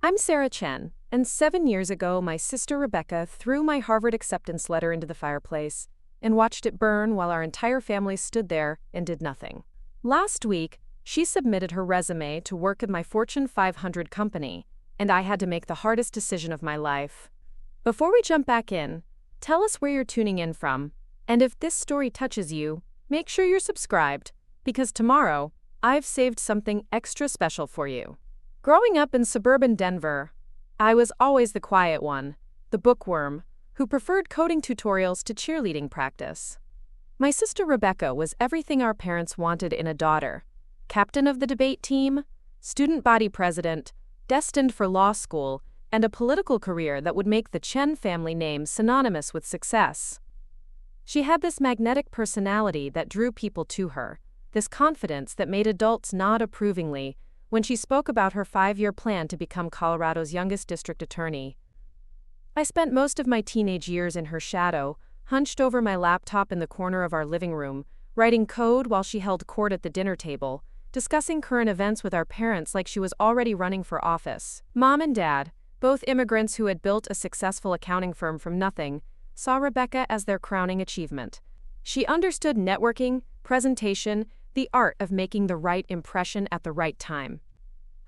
I'm Sarah Chen, and 7 years ago, my sister Rebecca threw my Harvard acceptance letter into the fireplace and watched it burn while our entire family stood there and did nothing. Last week, she submitted her resume to work at my Fortune 500 company, and I had to make the hardest decision of my life. Before we jump back in, tell us where you're tuning in from, and if this story touches you, make sure you're subscribed, because tomorrow, I've saved something extra special for you. Growing up in suburban Denver, I was always the quiet one, the bookworm, who preferred coding tutorials to cheerleading practice. My sister Rebecca was everything our parents wanted in a daughter: captain of the debate team, student body president, destined for law school, and a political career that would make the Chen family name synonymous with success. She had this magnetic personality that drew people to her, this confidence that made adults nod approvingly when she spoke about her 5-year plan to become Colorado's youngest district attorney. I spent most of my teenage years in her shadow, hunched over my laptop in the corner of our living room, writing code while she held court at the dinner table, discussing current events with our parents like she was already running for office. Mom and Dad, both immigrants who had built a successful accounting firm from nothing, saw Rebecca as their crowning achievement. She understood networking, presentation, the art of making the right impression at the right time.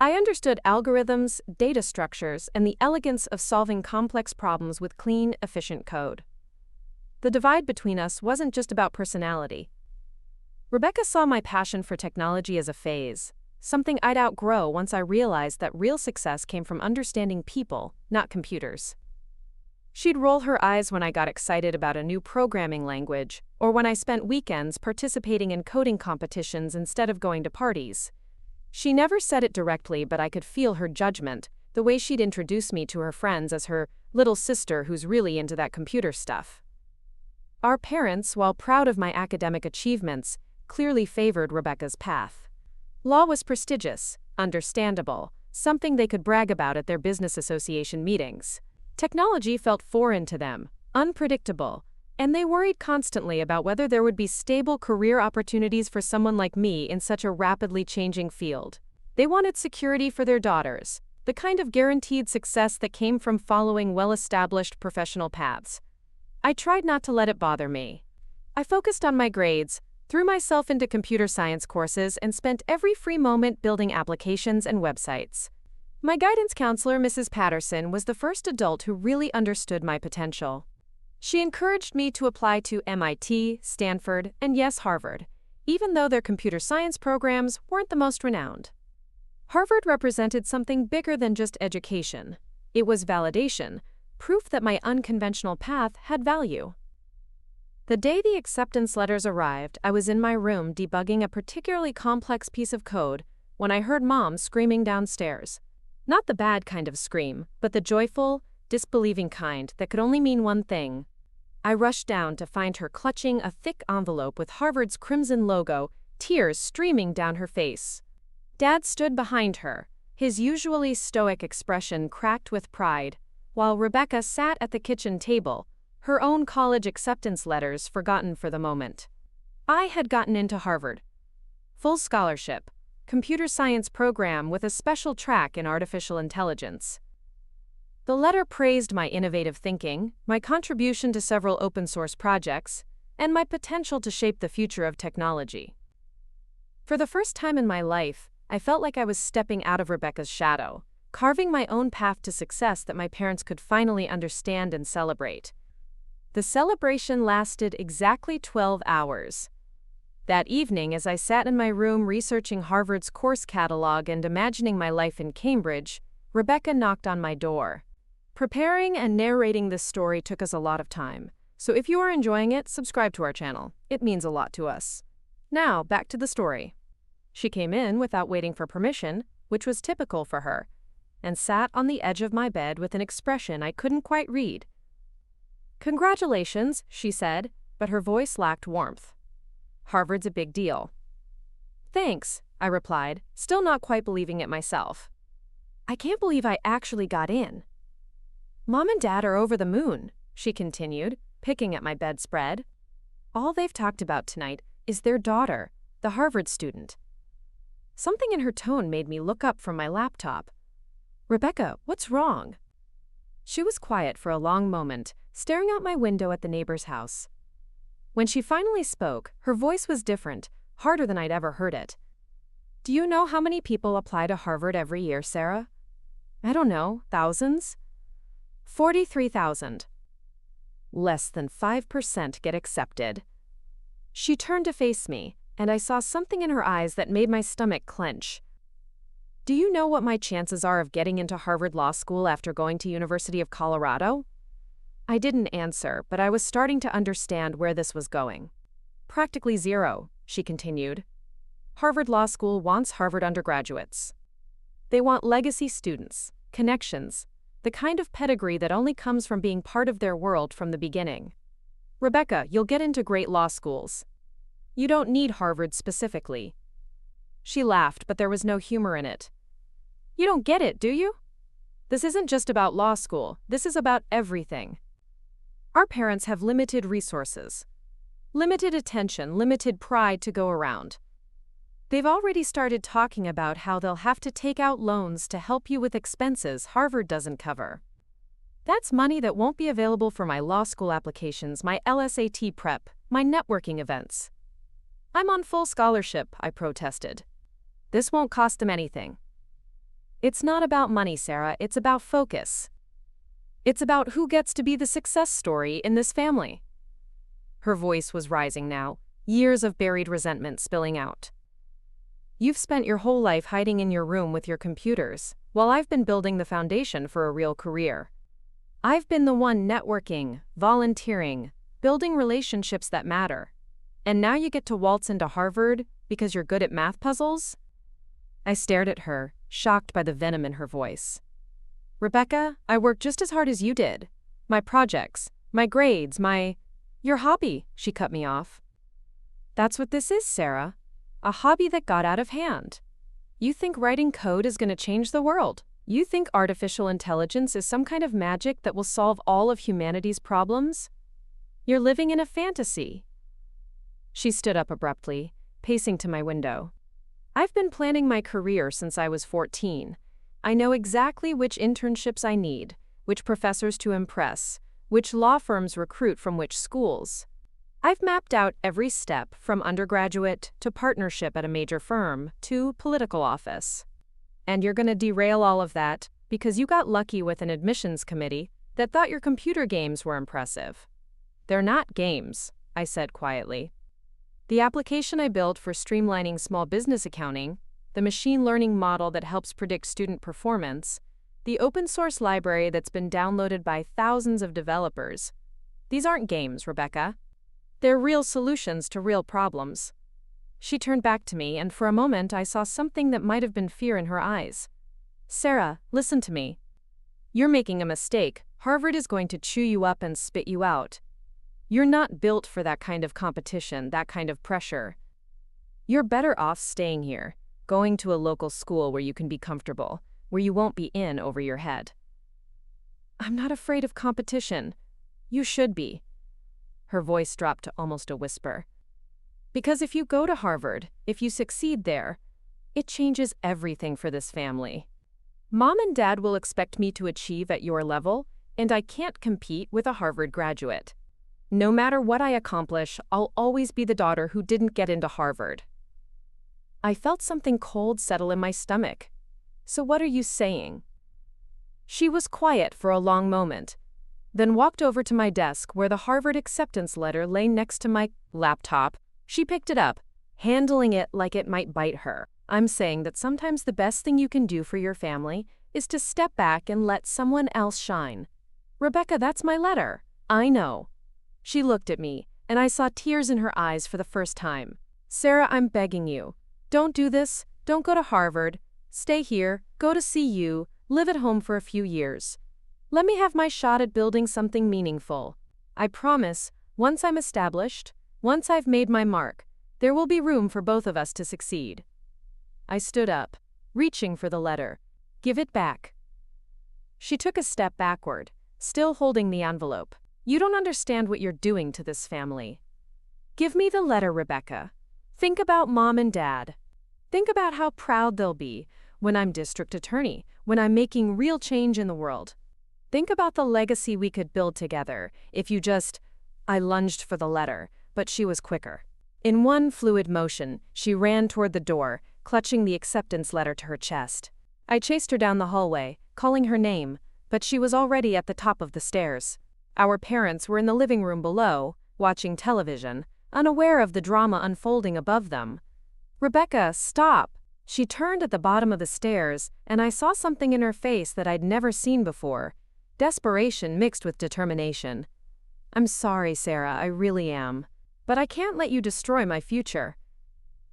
I understood algorithms, data structures, and the elegance of solving complex problems with clean, efficient code. The divide between us wasn't just about personality. Rebecca saw my passion for technology as a phase, something I'd outgrow once I realized that real success came from understanding people, not computers. She'd roll her eyes when I got excited about a new programming language, or when I spent weekends participating in coding competitions instead of going to parties. She never said it directly, but I could feel her judgment, the way she'd introduce me to her friends as her little sister who's really into that computer stuff. Our parents, while proud of my academic achievements, clearly favored Rebecca's path. Law was prestigious, understandable, something they could brag about at their business association meetings. Technology felt foreign to them, unpredictable, and they worried constantly about whether there would be stable career opportunities for someone like me in such a rapidly changing field. They wanted security for their daughters, the kind of guaranteed success that came from following well-established professional paths. I tried not to let it bother me. I focused on my grades, threw myself into computer science courses, and spent every free moment building applications and websites. My guidance counselor, Mrs. Patterson, was the first adult who really understood my potential. She encouraged me to apply to MIT, Stanford, and yes, Harvard, even though their computer science programs weren't the most renowned. Harvard represented something bigger than just education. It was validation, proof that my unconventional path had value. The day the acceptance letters arrived, I was in my room debugging a particularly complex piece of code when I heard Mom screaming downstairs. Not the bad kind of scream, but the joyful, disbelieving kind that could only mean one thing. I rushed down to find her clutching a thick envelope with Harvard's crimson logo, tears streaming down her face. Dad stood behind her, his usually stoic expression cracked with pride, while Rebecca sat at the kitchen table, her own college acceptance letters forgotten for the moment. I had gotten into Harvard. Full scholarship, computer science program with a special track in artificial intelligence. The letter praised my innovative thinking, my contribution to several open-source projects, and my potential to shape the future of technology. For the first time in my life, I felt like I was stepping out of Rebecca's shadow, carving my own path to success that my parents could finally understand and celebrate. The celebration lasted exactly 12 hours. That evening, as I sat in my room researching Harvard's course catalog and imagining my life in Cambridge, Rebecca knocked on my door. Preparing and narrating this story took us a lot of time, so if you are enjoying it, subscribe to our channel. It means a lot to us. Now, back to the story. She came in without waiting for permission, which was typical for her, and sat on the edge of my bed with an expression I couldn't quite read. "Congratulations," she said, but her voice lacked warmth. "Harvard's a big deal." "Thanks," I replied, still not quite believing it myself. "I can't believe I actually got in." "Mom and Dad are over the moon," she continued, picking at my bedspread. "All they've talked about tonight is their daughter, the Harvard student." Something in her tone made me look up from my laptop. Rebecca, what's wrong? She was quiet for a long moment, staring out my window at the neighbor's house. When she finally spoke, her voice was different, harder than I'd ever heard it. Do you know how many people apply to Harvard every year, Sarah? I don't know, thousands? 43,000. Less than 5% get accepted. She turned to face me, and I saw something in her eyes that made my stomach clench. Do you know what my chances are of getting into Harvard Law School after going to University of Colorado? I didn't answer, but I was starting to understand where this was going. Practically zero, she continued. Harvard Law School wants Harvard undergraduates. They want legacy students, connections, the kind of pedigree that only comes from being part of their world from the beginning. Rebecca, you'll get into great law schools. You don't need Harvard specifically. She laughed, but there was no humor in it. You don't get it, do you? This isn't just about law school, this is about everything. Our parents have limited resources, limited attention, limited pride to go around. They've already started talking about how they'll have to take out loans to help you with expenses Harvard doesn't cover. That's money that won't be available for my law school applications, my LSAT prep, my networking events. I'm on full scholarship, I protested. This won't cost them anything. It's not about money, Sarah, it's about focus. It's about who gets to be the success story in this family. Her voice was rising now, years of buried resentment spilling out. You've spent your whole life hiding in your room with your computers, while I've been building the foundation for a real career. I've been the one networking, volunteering, building relationships that matter. And now you get to waltz into Harvard because you're good at math puzzles? I stared at her, shocked by the venom in her voice. Rebecca, I worked just as hard as you did. My projects, my grades, your hobby, she cut me off. That's what this is, Sarah. A hobby that got out of hand. You think writing code is going to change the world. You think artificial intelligence is some kind of magic that will solve all of humanity's problems? You're living in a fantasy. She stood up abruptly, pacing to my window. I've been planning my career since I was 14. I know exactly which internships I need, which professors to impress, which law firms recruit from which schools. I've mapped out every step from undergraduate to partnership at a major firm to political office. And you're going to derail all of that because you got lucky with an admissions committee that thought your computer games were impressive. They're not games, I said quietly. The application I built for streamlining small business accounting, the machine learning model that helps predict student performance, the open source library that's been downloaded by thousands of developers. These aren't games, Rebecca. They're real solutions to real problems. She turned back to me, and for a moment I saw something that might have been fear in her eyes. Sarah, listen to me. You're making a mistake. Harvard is going to chew you up and spit you out. You're not built for that kind of competition, that kind of pressure. You're better off staying here, going to a local school where you can be comfortable, where you won't be in over your head. I'm not afraid of competition. You should be. Her voice dropped to almost a whisper. Because if you go to Harvard, if you succeed there, it changes everything for this family. Mom and Dad will expect me to achieve at your level, and I can't compete with a Harvard graduate. No matter what I accomplish, I'll always be the daughter who didn't get into Harvard. I felt something cold settle in my stomach. So what are you saying? She was quiet for a long moment, then walked over to my desk where the Harvard acceptance letter lay next to my laptop. She picked it up, handling it like it might bite her. I'm saying that sometimes the best thing you can do for your family is to step back and let someone else shine. Rebecca, that's my letter. I know. She looked at me, and I saw tears in her eyes for the first time. Sarah, I'm begging you. Don't do this. Don't go to Harvard. Stay here. Go to CU. Live at home for a few years. Let me have my shot at building something meaningful. I promise, once I'm established, once I've made my mark, there will be room for both of us to succeed. I stood up, reaching for the letter. Give it back. She took a step backward, still holding the envelope. You don't understand what you're doing to this family. Give me the letter, Rebecca. Think about Mom and Dad. Think about how proud they'll be when I'm district attorney, when I'm making real change in the world. Think about the legacy we could build together if you just... I lunged for the letter, but she was quicker. In one fluid motion, she ran toward the door, clutching the acceptance letter to her chest. I chased her down the hallway, calling her name, but she was already at the top of the stairs. Our parents were in the living room below, watching television, unaware of the drama unfolding above them. "Rebecca, stop!" She turned at the bottom of the stairs, and I saw something in her face that I'd never seen before. Desperation mixed with determination. "I'm sorry, Sarah, I really am. But I can't let you destroy my future."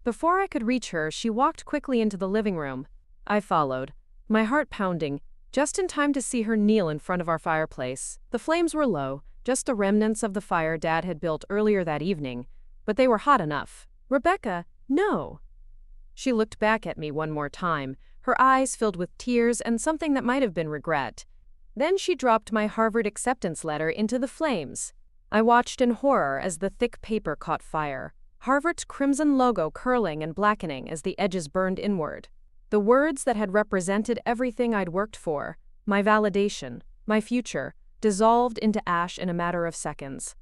Before I could reach her, she walked quickly into the living room. I followed, my heart pounding, just in time to see her kneel in front of our fireplace. The flames were low, just the remnants of the fire Dad had built earlier that evening, but they were hot enough. "Rebecca, no!" She looked back at me one more time, her eyes filled with tears and something that might have been regret. Then she dropped my Harvard acceptance letter into the flames. I watched in horror as the thick paper caught fire, Harvard's crimson logo curling and blackening as the edges burned inward. The words that had represented everything I'd worked for, my validation, my future, dissolved into ash in a matter of seconds.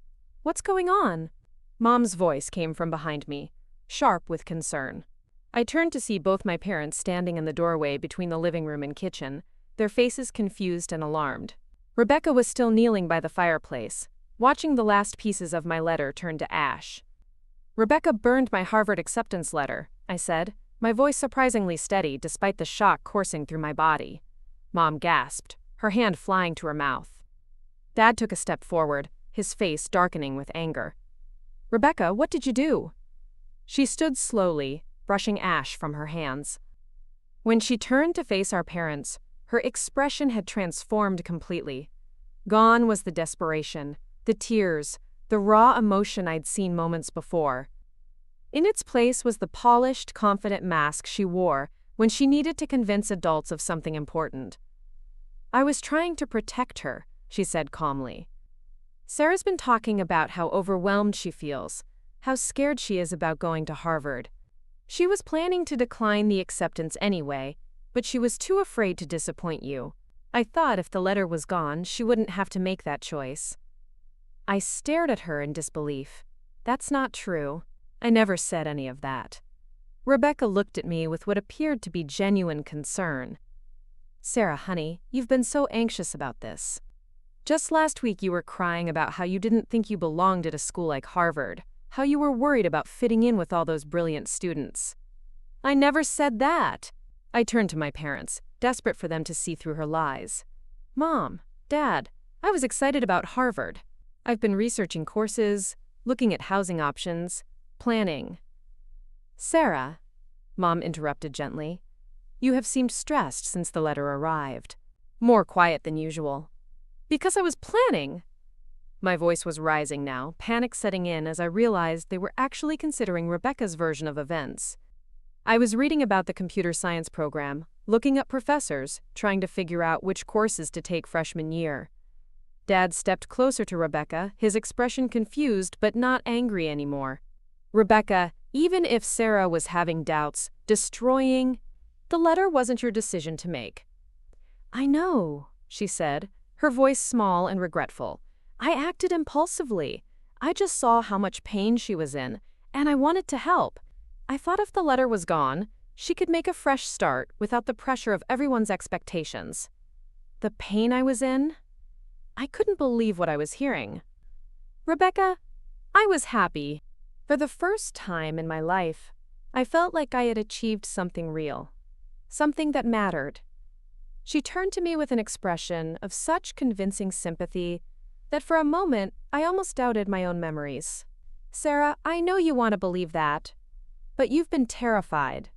"What's going on?" Mom's voice came from behind me, sharp with concern. I turned to see both my parents standing in the doorway between the living room and kitchen, their faces confused and alarmed. Rebecca was still kneeling by the fireplace, watching the last pieces of my letter turn to ash. "Rebecca burned my Harvard acceptance letter," I said, my voice surprisingly steady despite the shock coursing through my body. Mom gasped, her hand flying to her mouth. Dad took a step forward, his face darkening with anger. "Rebecca, what did you do?" She stood slowly, brushing ash from her hands. When she turned to face our parents, her expression had transformed completely. Gone was the desperation, the tears, the raw emotion I'd seen moments before. In its place was the polished, confident mask she wore when she needed to convince adults of something important. "I was trying to protect her," she said calmly. "Sarah's been talking about how overwhelmed she feels, how scared she is about going to Harvard. She was planning to decline the acceptance anyway, but she was too afraid to disappoint you. I thought if the letter was gone, she wouldn't have to make that choice." I stared at her in disbelief. "That's not true. I never said any of that." Rebecca looked at me with what appeared to be genuine concern. "Sarah, honey, you've been so anxious about this. Just last week you were crying about how you didn't think you belonged at a school like Harvard, how you were worried about fitting in with all those brilliant students." "I never said that." I turned to my parents, desperate for them to see through her lies. "Mom, Dad, I was excited about Harvard. I've been researching courses, looking at housing options, planning." "Sarah," Mom interrupted gently, "you have seemed stressed since the letter arrived. More quiet than usual." "Because I was planning." My voice was rising now, panic setting in as I realized they were actually considering Rebecca's version of events. I was reading about the computer science program, looking up professors, trying to figure out which courses to take freshman year. Dad stepped closer to Rebecca, his expression confused but not angry anymore. "Rebecca, even if Sarah was having doubts, destroying... the letter wasn't your decision to make." "I know," she said, her voice small and regretful. "I acted impulsively. I just saw how much pain she was in, and I wanted to help. I thought if the letter was gone, she could make a fresh start without the pressure of everyone's expectations." The pain I was in? I couldn't believe what I was hearing. "Rebecca, I was happy. For the first time in my life, I felt like I had achieved something real, something that mattered." She turned to me with an expression of such convincing sympathy that for a moment I almost doubted my own memories. "Sarah, I know you want to believe that, but you've been terrified.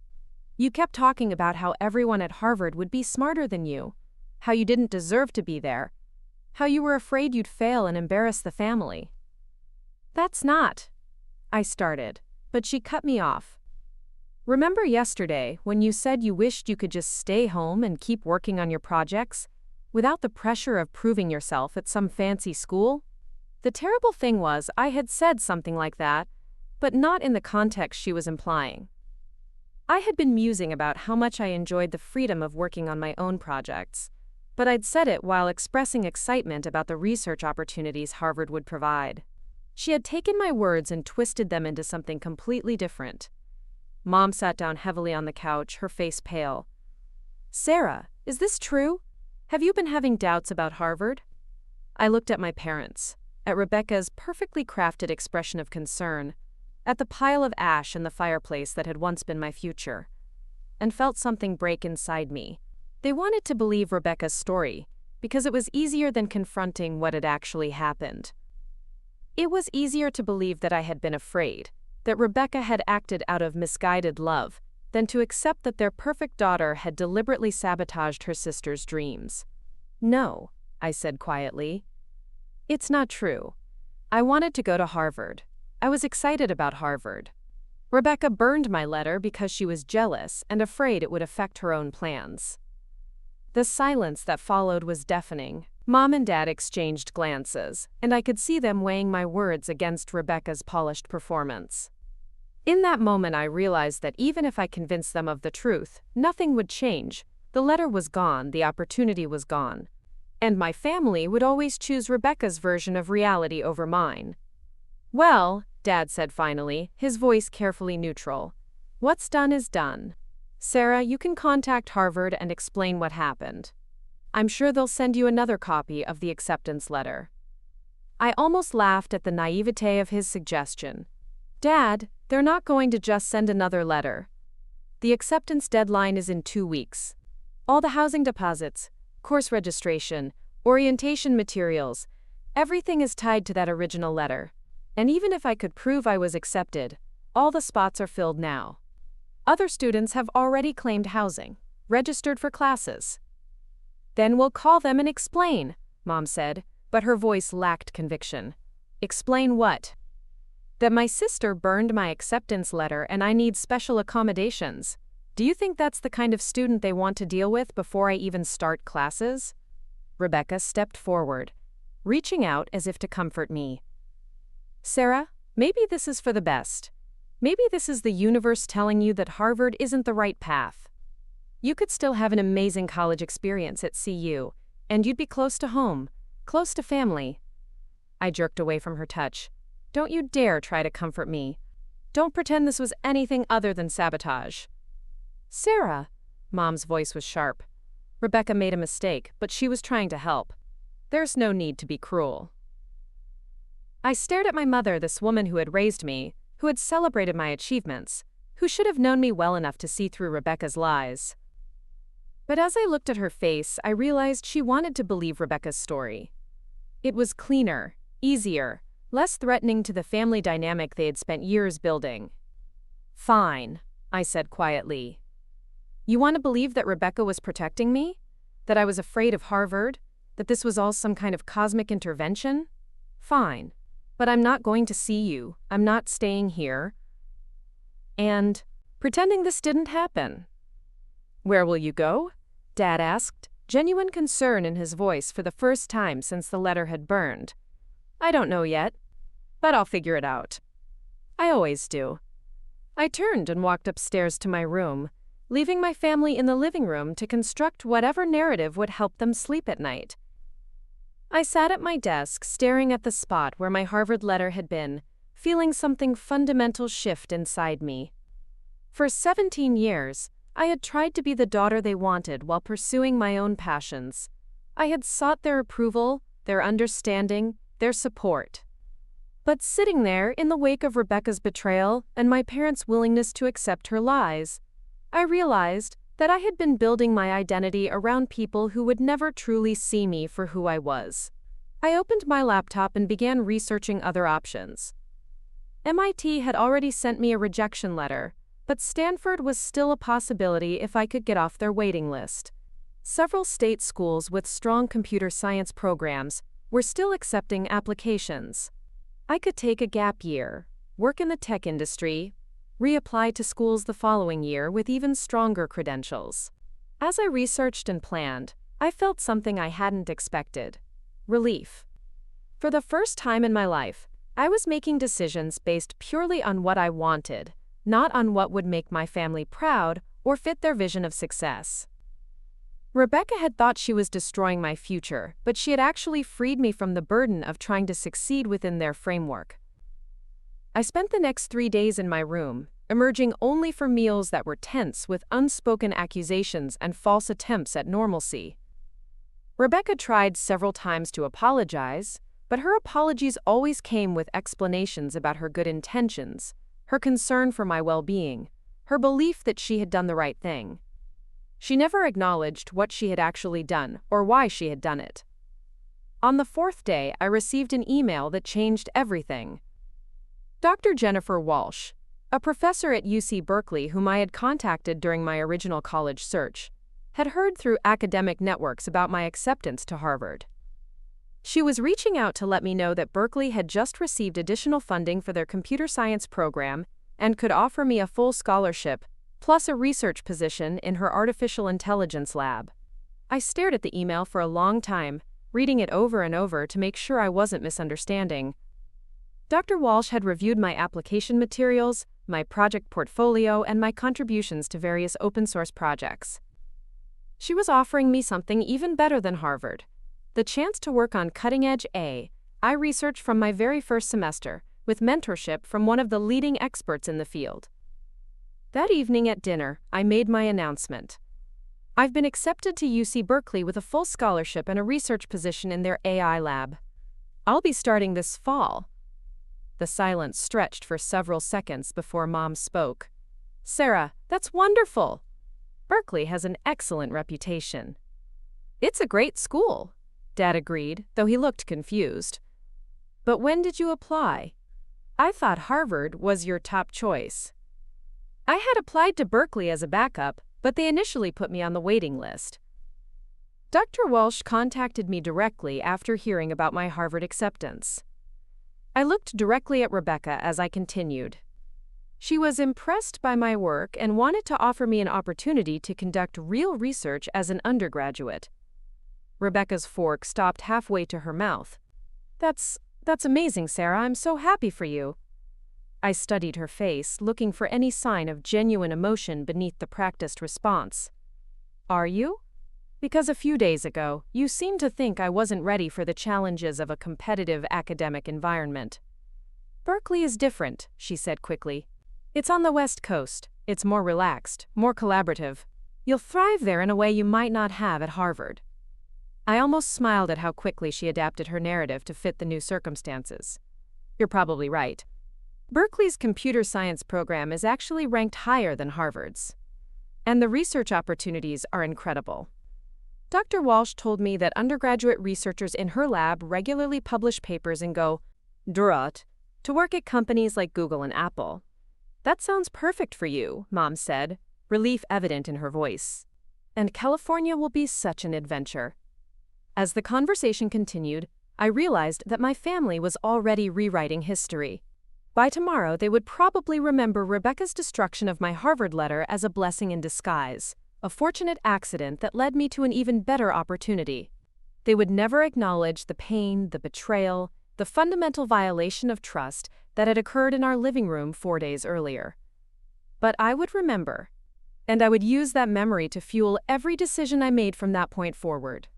You kept talking about how everyone at Harvard would be smarter than you, how you didn't deserve to be there, how you were afraid you'd fail and embarrass the family." "That's not..." I started, but she cut me off. "Remember yesterday when you said you wished you could just stay home and keep working on your projects, without the pressure of proving yourself at some fancy school?" The terrible thing was I had said something like that, but not in the context she was implying. I had been musing about how much I enjoyed the freedom of working on my own projects, but I'd said it while expressing excitement about the research opportunities Harvard would provide. She had taken my words and twisted them into something completely different. Mom sat down heavily on the couch, her face pale. "Sarah, is this true? Have you been having doubts about Harvard?" I looked at my parents, at Rebecca's perfectly crafted expression of concern, at the pile of ash in the fireplace that had once been my future, and felt something break inside me. They wanted to believe Rebecca's story, because it was easier than confronting what had actually happened. It was easier to believe that I had been afraid, that Rebecca had acted out of misguided love, than to accept that their perfect daughter had deliberately sabotaged her sister's dreams. "No," I said quietly. "It's not true. I wanted to go to Harvard. I was excited about Harvard. Rebecca burned my letter because she was jealous and afraid it would affect her own plans." The silence that followed was deafening. Mom and Dad exchanged glances, and I could see them weighing my words against Rebecca's polished performance. In that moment I realized that even if I convinced them of the truth, nothing would change. The letter was gone, the opportunity was gone. And my family would always choose Rebecca's version of reality over mine. "Well," Dad said finally, his voice carefully neutral, "what's done is done. Sarah, you can contact Harvard and explain what happened. I'm sure they'll send you another copy of the acceptance letter." I almost laughed at the naivete of his suggestion. "Dad, they're not going to just send another letter. The acceptance deadline is in 2 weeks. All the housing deposits, course registration, orientation materials, everything is tied to that original letter. And even if I could prove I was accepted, all the spots are filled now. Other students have already claimed housing, registered for classes." "Then we'll call them and explain," Mom said, but her voice lacked conviction. "Explain what?" "That my sister burned my acceptance letter and I need special accommodations. Do you think that's the kind of student they want to deal with before I even start classes?" Rebecca stepped forward, reaching out as if to comfort me. "Sarah, maybe this is for the best. Maybe this is the universe telling you that Harvard isn't the right path. You could still have an amazing college experience at CU, and you'd be close to home, close to family." I jerked away from her touch. "Don't you dare try to comfort me. Don't pretend this was anything other than sabotage." "Sarah," Mom's voice was sharp. Rebecca made a mistake, but she was trying to help. "There's no need to be cruel." I stared at my mother, this woman who had raised me, who had celebrated my achievements, who should have known me well enough to see through Rebecca's lies. But as I looked at her face, I realized she wanted to believe Rebecca's story. It was cleaner, easier, less threatening to the family dynamic they had spent years building. "Fine," I said quietly. "You want to believe that Rebecca was protecting me? That I was afraid of Harvard? That this was all some kind of cosmic intervention? Fine. But I'm not going to see you. I'm not staying here. And pretending this didn't happen." "Where will you go?" Dad asked, genuine concern in his voice for the first time since the letter had burned. "I don't know yet, but I'll figure it out. I always do." I turned and walked upstairs to my room, leaving my family in the living room to construct whatever narrative would help them sleep at night. I sat at my desk, staring at the spot where my Harvard letter had been, feeling something fundamental shift inside me. For 17 years, I had tried to be the daughter they wanted while pursuing my own passions. I had sought their approval, their understanding, their support. But sitting there in the wake of Rebecca's betrayal and my parents' willingness to accept her lies, I realized that I had been building my identity around people who would never truly see me for who I was. I opened my laptop and began researching other options. MIT had already sent me a rejection letter, but Stanford was still a possibility if I could get off their waiting list. Several state schools with strong computer science programs were still accepting applications. I could take a gap year, work in the tech industry, reapply to schools the following year with even stronger credentials. As I researched and planned, I felt something I hadn't expected: relief. For the first time in my life, I was making decisions based purely on what I wanted, not on what would make my family proud or fit their vision of success. Rebecca had thought she was destroying my future, but she had actually freed me from the burden of trying to succeed within their framework. I spent the next 3 days in my room, emerging only for meals that were tense with unspoken accusations and false attempts at normalcy. Rebecca tried several times to apologize, but her apologies always came with explanations about her good intentions, her concern for my well-being, her belief that she had done the right thing. She never acknowledged what she had actually done or why she had done it. On the 4th day, I received an email that changed everything. Dr. Jennifer Walsh, a professor at UC Berkeley whom I had contacted during my original college search, had heard through academic networks about my acceptance to Harvard. She was reaching out to let me know that Berkeley had just received additional funding for their computer science program and could offer me a full scholarship, plus a research position in her artificial intelligence lab. I stared at the email for a long time, reading it over and over to make sure I wasn't misunderstanding. Dr. Walsh had reviewed my application materials, my project portfolio, and my contributions to various open-source projects. She was offering me something even better than Harvard, the chance to work on cutting-edge AI research from my very first semester, with mentorship from one of the leading experts in the field. That evening at dinner, I made my announcement. I've been accepted to UC Berkeley with a full scholarship and a research position in their AI lab. I'll be starting this fall. The silence stretched for several seconds before Mom spoke. Sarah, that's wonderful. Berkeley has an excellent reputation. It's a great school, Dad agreed, though he looked confused. But when did you apply? I thought Harvard was your top choice. I had applied to Berkeley as a backup, but they initially put me on the waiting list. Dr. Walsh contacted me directly after hearing about my Harvard acceptance. I looked directly at Rebecca as I continued. She was impressed by my work and wanted to offer me an opportunity to conduct real research as an undergraduate. Rebecca's fork stopped halfway to her mouth. That's amazing, Sarah. I'm so happy for you. I studied her face, looking for any sign of genuine emotion beneath the practiced response. Are you? Because a few days ago, you seemed to think I wasn't ready for the challenges of a competitive academic environment. Berkeley is different, she said quickly. It's on the West Coast. It's more relaxed, more collaborative. You'll thrive there in a way you might not have at Harvard. I almost smiled at how quickly she adapted her narrative to fit the new circumstances. You're probably right. Berkeley's computer science program is actually ranked higher than Harvard's. And the research opportunities are incredible. Dr. Walsh told me that undergraduate researchers in her lab regularly publish papers and go, Durot, to work at companies like Google and Apple. That sounds perfect for you, Mom said, relief evident in her voice. And California will be such an adventure. As the conversation continued, I realized that my family was already rewriting history. By tomorrow, they would probably remember Rebecca's destruction of my Harvard letter as a blessing in disguise, a fortunate accident that led me to an even better opportunity. They would never acknowledge the pain, the betrayal, the fundamental violation of trust that had occurred in our living room 4 days earlier. But I would remember, and I would use that memory to fuel every decision I made from that point forward.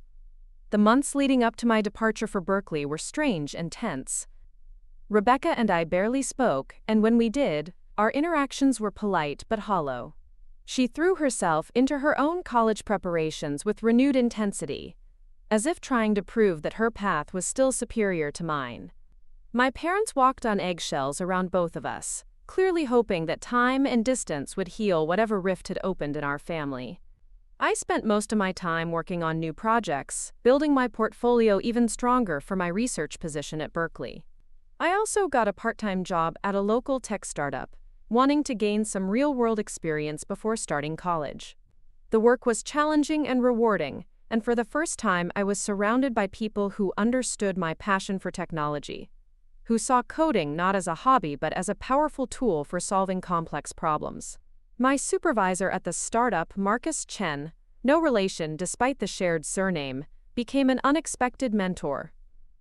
The months leading up to my departure for Berkeley were strange and tense. Rebecca and I barely spoke, and when we did, our interactions were polite but hollow. She threw herself into her own college preparations with renewed intensity, as if trying to prove that her path was still superior to mine. My parents walked on eggshells around both of us, clearly hoping that time and distance would heal whatever rift had opened in our family. I spent most of my time working on new projects, building my portfolio even stronger for my research position at Berkeley. I also got a part-time job at a local tech startup, wanting to gain some real-world experience before starting college. The work was challenging and rewarding, and for the first time I was surrounded by people who understood my passion for technology, who saw coding not as a hobby but as a powerful tool for solving complex problems. My supervisor at the startup, Marcus Chen, no relation despite the shared surname, became an unexpected mentor.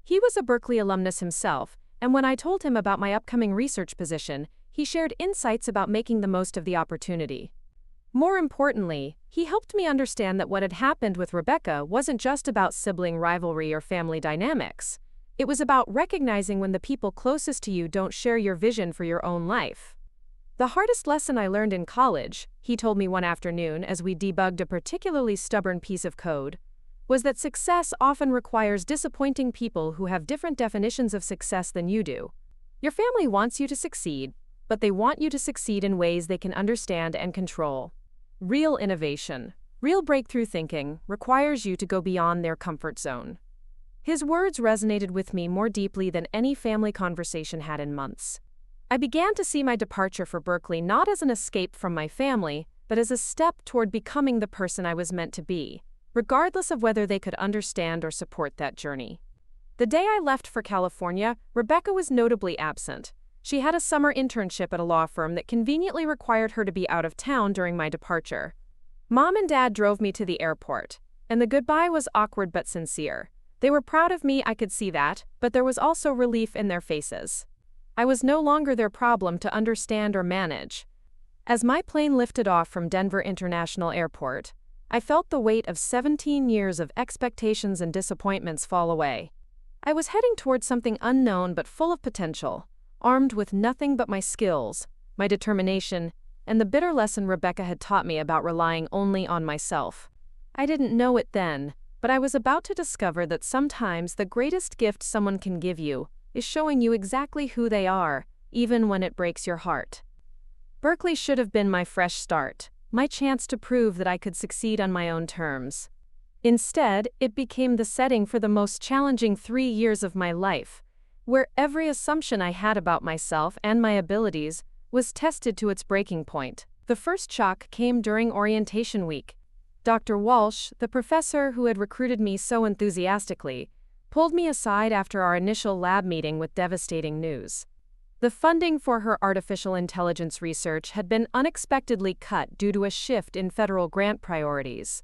He was a Berkeley alumnus himself, and when I told him about my upcoming research position, he shared insights about making the most of the opportunity. More importantly, he helped me understand that what had happened with Rebecca wasn't just about sibling rivalry or family dynamics. It was about recognizing when the people closest to you don't share your vision for your own life. The hardest lesson I learned in college, he told me one afternoon as we debugged a particularly stubborn piece of code, was that success often requires disappointing people who have different definitions of success than you do. Your family wants you to succeed, but they want you to succeed in ways they can understand and control. Real innovation, real breakthrough thinking, requires you to go beyond their comfort zone. His words resonated with me more deeply than any family conversation had in months. I began to see my departure for Berkeley not as an escape from my family, but as a step toward becoming the person I was meant to be, regardless of whether they could understand or support that journey. The day I left for California, Rebecca was notably absent. She had a summer internship at a law firm that conveniently required her to be out of town during my departure. Mom and Dad drove me to the airport, and the goodbye was awkward but sincere. They were proud of me, I could see that, but there was also relief in their faces. I was no longer their problem to understand or manage. As my plane lifted off from Denver International Airport, I felt the weight of 17 years of expectations and disappointments fall away. I was heading towards something unknown but full of potential, armed with nothing but my skills, my determination, and the bitter lesson Rebecca had taught me about relying only on myself. I didn't know it then, but I was about to discover that sometimes the greatest gift someone can give you is showing you exactly who they are, even when it breaks your heart. Berkeley should have been my fresh start, my chance to prove that I could succeed on my own terms. Instead, it became the setting for the most challenging 3 years of my life, where every assumption I had about myself and my abilities was tested to its breaking point. The first shock came during orientation week. Dr. Walsh, the professor who had recruited me so enthusiastically, pulled me aside after our initial lab meeting with devastating news. The funding for her artificial intelligence research had been unexpectedly cut due to a shift in federal grant priorities.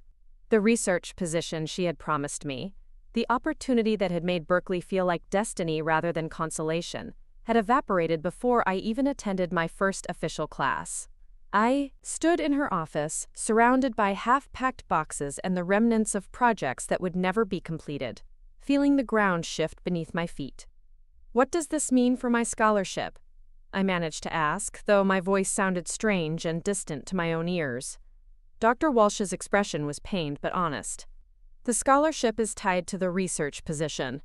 The research position she had promised me, the opportunity that had made Berkeley feel like destiny rather than consolation, had evaporated before I even attended my first official class. I stood in her office, surrounded by half-packed boxes and the remnants of projects that would never be completed, feeling the ground shift beneath my feet. "What does this mean for my scholarship?" I managed to ask, though my voice sounded strange and distant to my own ears. Dr. Walsh's expression was pained but honest. "The scholarship is tied to the research position.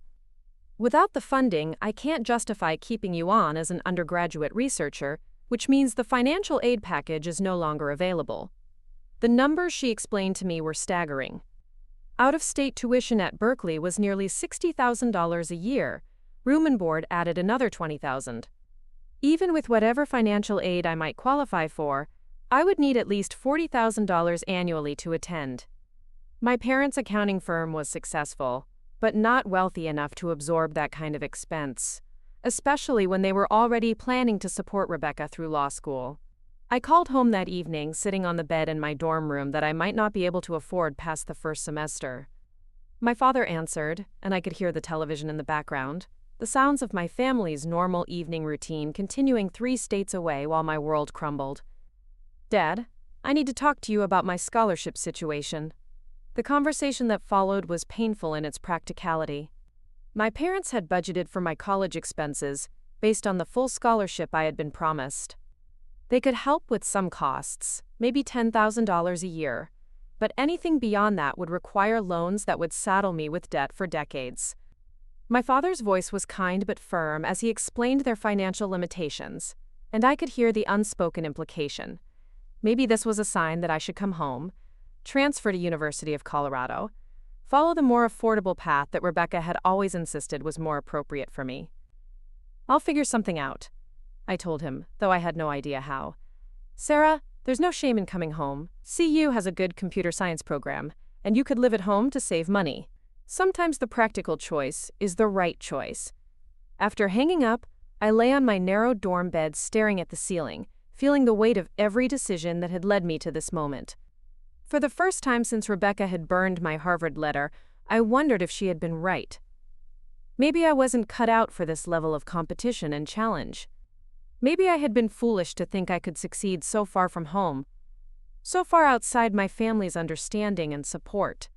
Without the funding, I can't justify keeping you on as an undergraduate researcher, which means the financial aid package is no longer available." The numbers she explained to me were staggering. Out-of-state tuition at Berkeley was nearly $60,000 a year. Room and board added another $20,000. Even with whatever financial aid I might qualify for, I would need at least $40,000 annually to attend. My parents' accounting firm was successful, but not wealthy enough to absorb that kind of expense, especially when they were already planning to support Rebecca through law school. I called home that evening, sitting on the bed in my dorm room that I might not be able to afford past the first semester. My father answered, and I could hear the television in the background, the sounds of my family's normal evening routine continuing 3 states away while my world crumbled. "Dad, I need to talk to you about my scholarship situation." The conversation that followed was painful in its practicality. My parents had budgeted for my college expenses based on the full scholarship I had been promised. They could help with some costs, maybe $10,000 a year, but anything beyond that would require loans that would saddle me with debt for decades. My father's voice was kind but firm as he explained their financial limitations, and I could hear the unspoken implication. Maybe this was a sign that I should come home, transfer to University of Colorado, follow the more affordable path that Rebecca had always insisted was more appropriate for me. "I'll figure something out," I told him, though I had no idea how. "Sarah, there's no shame in coming home. CU has a good computer science program, and you could live at home to save money. Sometimes the practical choice is the right choice." After hanging up, I lay on my narrow dorm bed staring at the ceiling, feeling the weight of every decision that had led me to this moment. For the first time since Rebecca had burned my Harvard letter, I wondered if she had been right. Maybe I wasn't cut out for this level of competition and challenge. Maybe I had been foolish to think I could succeed so far from home, so far outside my family's understanding and support.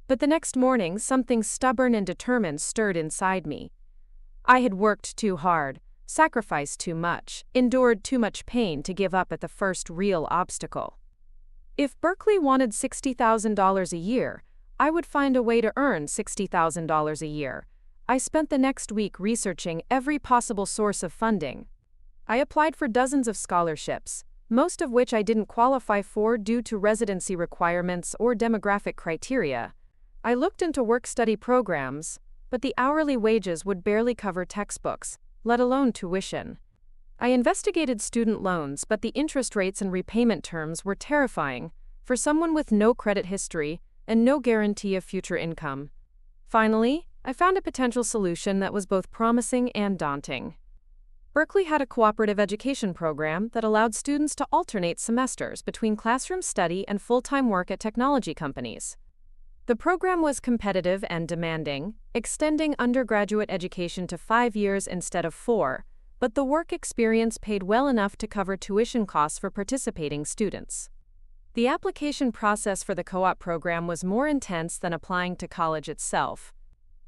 But the next morning, something stubborn and determined stirred inside me. I had worked too hard, sacrificed too much, endured too much pain to give up at the first real obstacle. If Berkeley wanted $60,000 a year, I would find a way to earn $60,000 a year. I spent the next week researching every possible source of funding. I applied for dozens of scholarships, most of which I didn't qualify for due to residency requirements or demographic criteria. I looked into work-study programs, but the hourly wages would barely cover textbooks, let alone tuition. I investigated student loans, but the interest rates and repayment terms were terrifying for someone with no credit history and no guarantee of future income. Finally, I found a potential solution that was both promising and daunting. Berkeley had a cooperative education program that allowed students to alternate semesters between classroom study and full-time work at technology companies. The program was competitive and demanding, extending undergraduate education to 5 years instead of 4, but the work experience paid well enough to cover tuition costs for participating students. The application process for the co-op program was more intense than applying to college itself.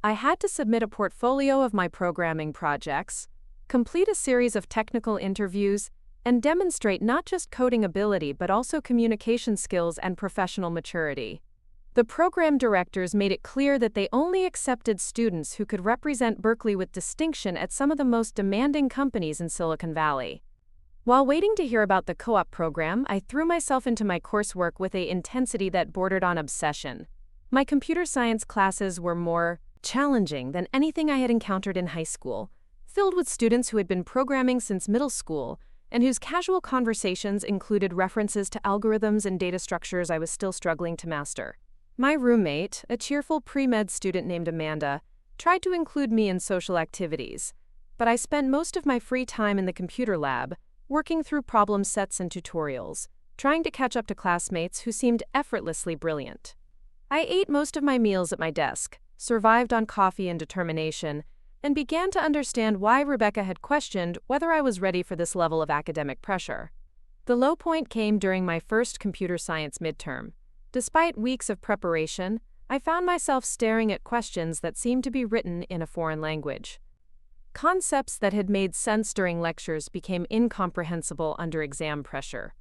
I had to submit a portfolio of my programming projects, complete a series of technical interviews, and demonstrate not just coding ability but also communication skills and professional maturity. The program directors made it clear that they only accepted students who could represent Berkeley with distinction at some of the most demanding companies in Silicon Valley. While waiting to hear about the co-op program, I threw myself into my coursework with an intensity that bordered on obsession. My computer science classes were more challenging than anything I had encountered in high school, filled with students who had been programming since middle school and whose casual conversations included references to algorithms and data structures I was still struggling to master. My roommate, a cheerful pre-med student named Amanda, tried to include me in social activities, but I spent most of my free time in the computer lab, working through problem sets and tutorials, trying to catch up to classmates who seemed effortlessly brilliant. I ate most of my meals at my desk, survived on coffee and determination, and began to understand why Rebecca had questioned whether I was ready for this level of academic pressure. The low point came during my first computer science midterm. Despite weeks of preparation, I found myself staring at questions that seemed to be written in a foreign language. Concepts that had made sense during lectures became incomprehensible under exam pressure.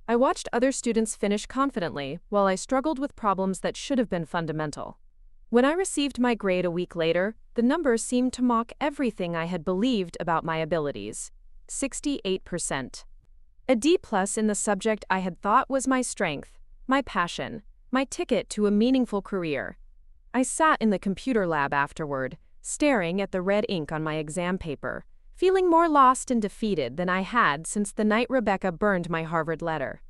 I watched other students finish confidently while I struggled with problems that should have been fundamental. When I received my grade a week later, the numbers seemed to mock everything I had believed about my abilities. 68%. A D+ in the subject I had thought was my strength, my passion, my ticket to a meaningful career. I sat in the computer lab afterward, staring at the red ink on my exam paper, feeling more lost and defeated than I had since the night Rebecca burned my Harvard letter.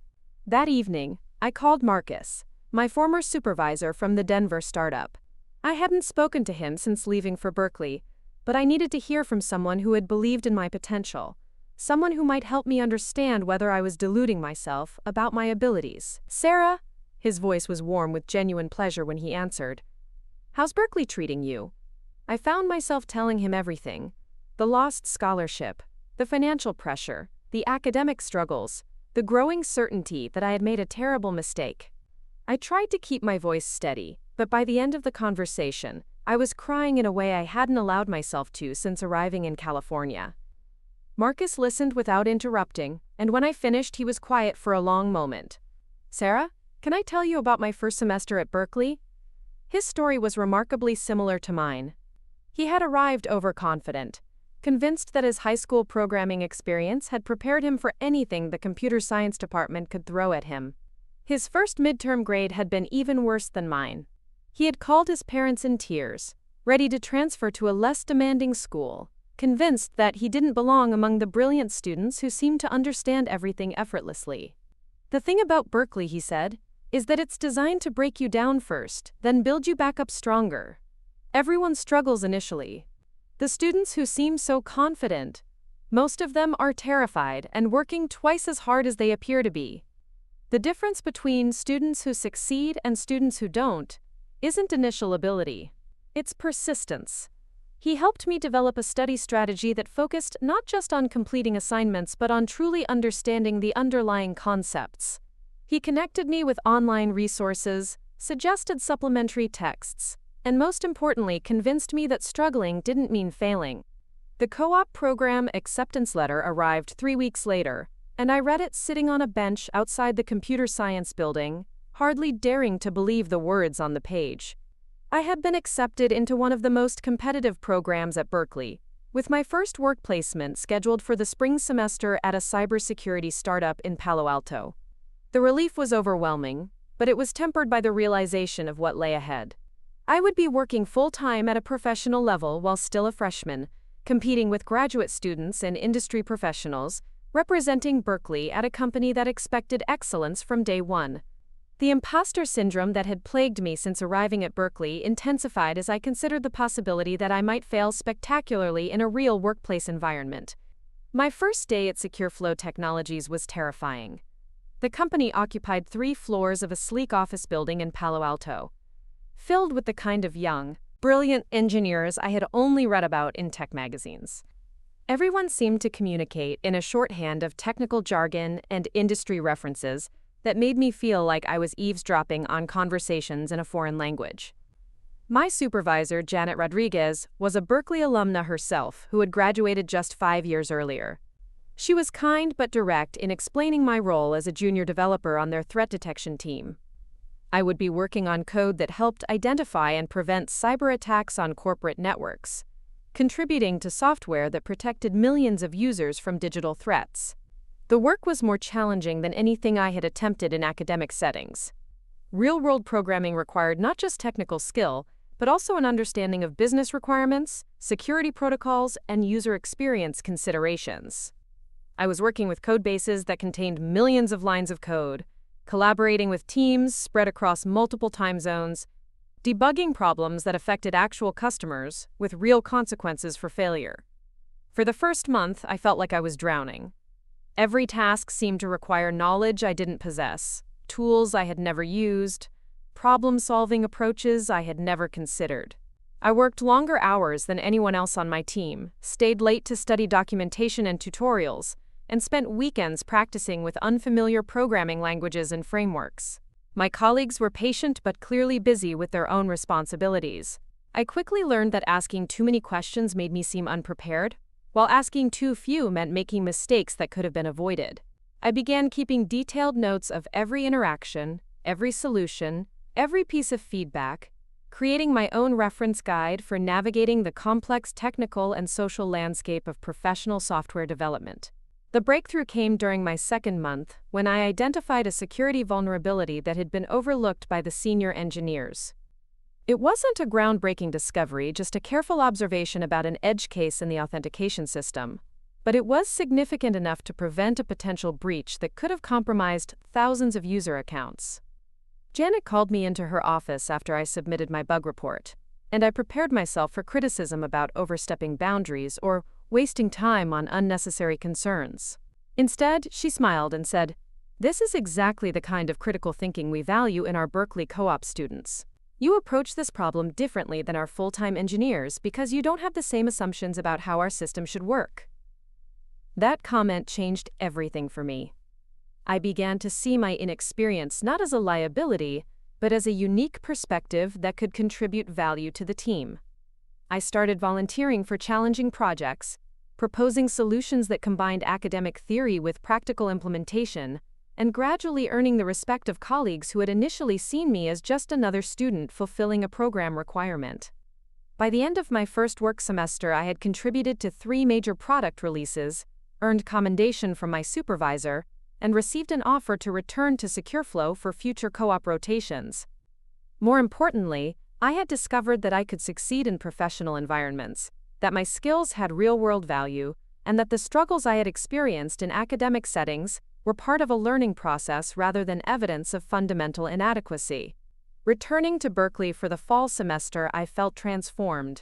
That evening, I called Marcus, my former supervisor from the Denver startup. I hadn't spoken to him since leaving for Berkeley, but I needed to hear from someone who had believed in my potential, someone who might help me understand whether I was deluding myself about my abilities. "Sarah," his voice was warm with genuine pleasure when he answered. "How's Berkeley treating you?" I found myself telling him everything: the lost scholarship, the financial pressure, the academic struggles, the growing certainty that I had made a terrible mistake. I tried to keep my voice steady, but by the end of the conversation, I was crying in a way I hadn't allowed myself to since arriving in California. Marcus listened without interrupting, and when I finished, he was quiet for a long moment. "Sarah, can I tell you about my first semester at Berkeley?" His story was remarkably similar to mine. He had arrived overconfident, convinced that his high school programming experience had prepared him for anything the computer science department could throw at him. His first midterm grade had been even worse than mine. He had called his parents in tears, ready to transfer to a less demanding school, convinced that he didn't belong among the brilliant students who seemed to understand everything effortlessly. "The thing about Berkeley," he said, "is that it's designed to break you down first, then build you back up stronger. Everyone struggles initially. The students who seem so confident, most of them are terrified and working twice as hard as they appear to be. The difference between students who succeed and students who don't isn't initial ability. It's persistence. He helped me develop a study strategy that focused not just on completing assignments but on truly understanding the underlying concepts. He connected me with online resources, suggested supplementary texts, and most importantly, convinced me that struggling didn't mean failing. The co-op program acceptance letter arrived 3 weeks later, and I read it sitting on a bench outside the computer science building, hardly daring to believe the words on the page. I had been accepted into one of the most competitive programs at Berkeley, with my first work placement scheduled for the spring semester at a cybersecurity startup in Palo Alto. The relief was overwhelming, but it was tempered by the realization of what lay ahead. I would be working full-time at a professional level while still a freshman, competing with graduate students and industry professionals, representing Berkeley at a company that expected excellence from day one. The imposter syndrome that had plagued me since arriving at Berkeley intensified as I considered the possibility that I might fail spectacularly in a real workplace environment. My first day at Secure Flow Technologies was terrifying. The company occupied 3 floors of a sleek office building in Palo Alto, filled with the kind of young, brilliant engineers I had only read about in tech magazines. Everyone seemed to communicate in a shorthand of technical jargon and industry references that made me feel like I was eavesdropping on conversations in a foreign language. My supervisor, Janet Rodriguez, was a Berkeley alumna herself who had graduated just 5 years earlier. She was kind but direct in explaining my role as a junior developer on their threat detection team. I would be working on code that helped identify and prevent cyber attacks on corporate networks, contributing to software that protected millions of users from digital threats. The work was more challenging than anything I had attempted in academic settings. Real-world programming required not just technical skill, but also an understanding of business requirements, security protocols, and user experience considerations. I was working with code bases that contained millions of lines of code, collaborating with teams spread across multiple time zones, debugging problems that affected actual customers with real consequences for failure. For the first month, I felt like I was drowning. Every task seemed to require knowledge I didn't possess, tools I had never used, problem-solving approaches I had never considered. I worked longer hours than anyone else on my team, stayed late to study documentation and tutorials, and spent weekends practicing with unfamiliar programming languages and frameworks. My colleagues were patient but clearly busy with their own responsibilities. I quickly learned that asking too many questions made me seem unprepared, while asking too few meant making mistakes that could have been avoided. I began keeping detailed notes of every interaction, every solution, every piece of feedback, creating my own reference guide for navigating the complex technical and social landscape of professional software development. The breakthrough came during my second month, when I identified a security vulnerability that had been overlooked by the senior engineers. It wasn't a groundbreaking discovery, just a careful observation about an edge case in the authentication system, but it was significant enough to prevent a potential breach that could have compromised thousands of user accounts. Janet called me into her office after I submitted my bug report, and I prepared myself for criticism about overstepping boundaries or wasting time on unnecessary concerns. Instead, she smiled and said, "This is exactly the kind of critical thinking we value in our Berkeley co-op students. You approach this problem differently than our full-time engineers because you don't have the same assumptions about how our system should work." That comment changed everything for me. I began to see my inexperience not as a liability, but as a unique perspective that could contribute value to the team. I started volunteering for challenging projects, proposing solutions that combined academic theory with practical implementation, and gradually earning the respect of colleagues who had initially seen me as just another student fulfilling a program requirement. By the end of my first work semester, I had contributed to 3 major product releases, earned commendation from my supervisor, and received an offer to return to SecureFlow for future co-op rotations. More importantly, I had discovered that I could succeed in professional environments, that my skills had real-world value, and that the struggles I had experienced in academic settings were part of a learning process rather than evidence of fundamental inadequacy. Returning to Berkeley for the fall semester, I felt transformed.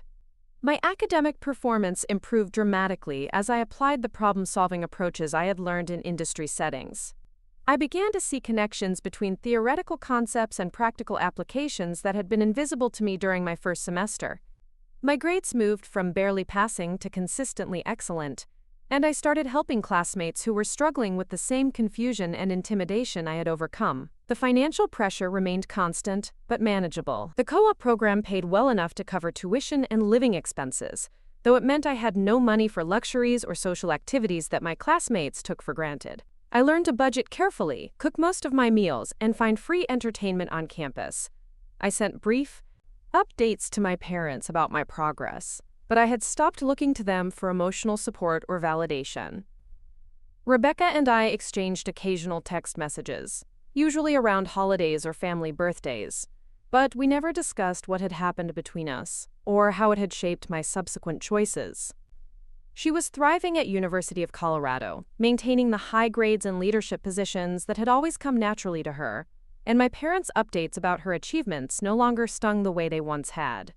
My academic performance improved dramatically as I applied the problem-solving approaches I had learned in industry settings. I began to see connections between theoretical concepts and practical applications that had been invisible to me during my first semester. My grades moved from barely passing to consistently excellent, and I started helping classmates who were struggling with the same confusion and intimidation I had overcome. The financial pressure remained constant, but manageable. The co-op program paid well enough to cover tuition and living expenses, though it meant I had no money for luxuries or social activities that my classmates took for granted. I learned to budget carefully, cook most of my meals, and find free entertainment on campus. I sent brief updates to my parents about my progress, but I had stopped looking to them for emotional support or validation. Rebecca and I exchanged occasional text messages, usually around holidays or family birthdays, but we never discussed what had happened between us or how it had shaped my subsequent choices. She was thriving at University of Colorado, maintaining the high grades and leadership positions that had always come naturally to her, and my parents' updates about her achievements no longer stung the way they once had.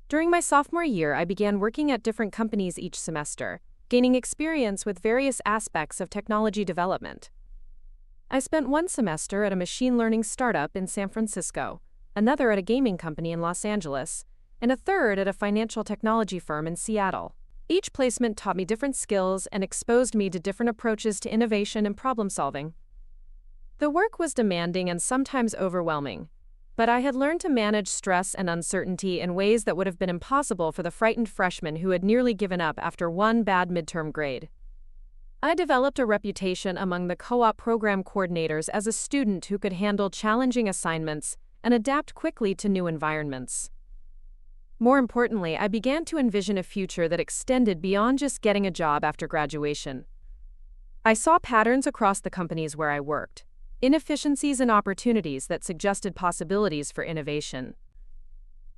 During my sophomore year, I began working at different companies each semester, gaining experience with various aspects of technology development. I spent one semester at a machine learning startup in San Francisco, another at a gaming company in Los Angeles, and a third at a financial technology firm in Seattle. Each placement taught me different skills and exposed me to different approaches to innovation and problem solving. The work was demanding and sometimes overwhelming, but I had learned to manage stress and uncertainty in ways that would have been impossible for the frightened freshman who had nearly given up after one bad midterm grade. I developed a reputation among the co-op program coordinators as a student who could handle challenging assignments and adapt quickly to new environments. More importantly, I began to envision a future that extended beyond just getting a job after graduation. I saw patterns across the companies where I worked, inefficiencies and opportunities that suggested possibilities for innovation.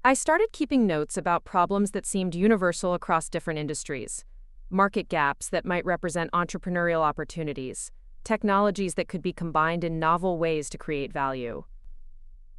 I started keeping notes about problems that seemed universal across different industries, market gaps that might represent entrepreneurial opportunities, technologies that could be combined in novel ways to create value.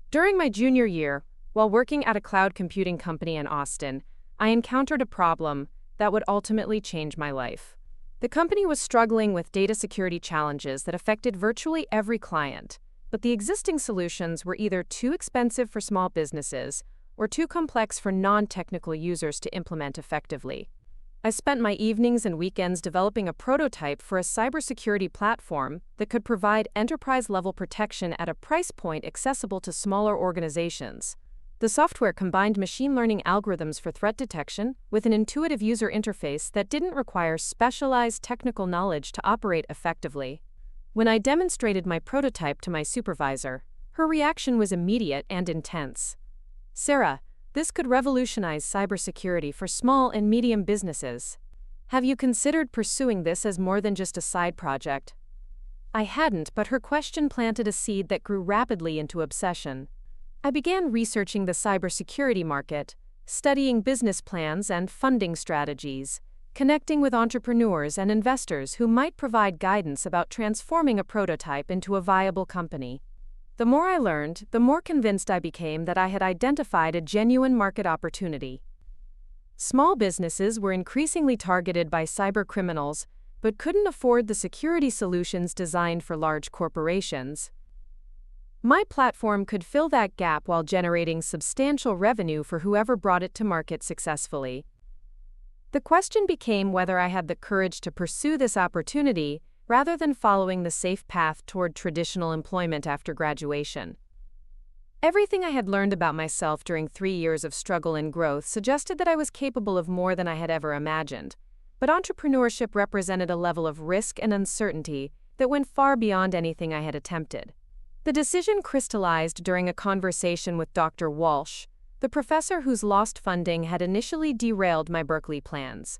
During my junior year, while working at a cloud computing company in Austin, I encountered a problem that would ultimately change my life. The company was struggling with data security challenges that affected virtually every client, but the existing solutions were either too expensive for small businesses or too complex for non-technical users to implement effectively. I spent my evenings and weekends developing a prototype for a cybersecurity platform that could provide enterprise-level protection at a price point accessible to smaller organizations. The software combined machine learning algorithms for threat detection with an intuitive user interface that didn't require specialized technical knowledge to operate effectively. When I demonstrated my prototype to my supervisor, her reaction was immediate and intense. "Sarah, this could revolutionize cybersecurity for small and medium businesses. Have you considered pursuing this as more than just a side project?" I hadn't, but her question planted a seed that grew rapidly into obsession. I began researching the cybersecurity market, studying business plans and funding strategies, connecting with entrepreneurs and investors who might provide guidance about transforming a prototype into a viable company. The more I learned, the more convinced I became that I had identified a genuine market opportunity. Small businesses were increasingly targeted by cybercriminals, but couldn't afford the security solutions designed for large corporations. My platform could fill that gap while generating substantial revenue for whoever brought it to market successfully. The question became whether I had the courage to pursue this opportunity rather than following the safe path toward traditional employment after graduation. Everything I had learned about myself during 3 years of struggle and growth suggested that I was capable of more than I had ever imagined, but entrepreneurship represented a level of risk and uncertainty that went far beyond anything I had attempted. The decision crystallized during a conversation with Dr. Walsh, the professor whose lost funding had initially derailed my Berkeley plans.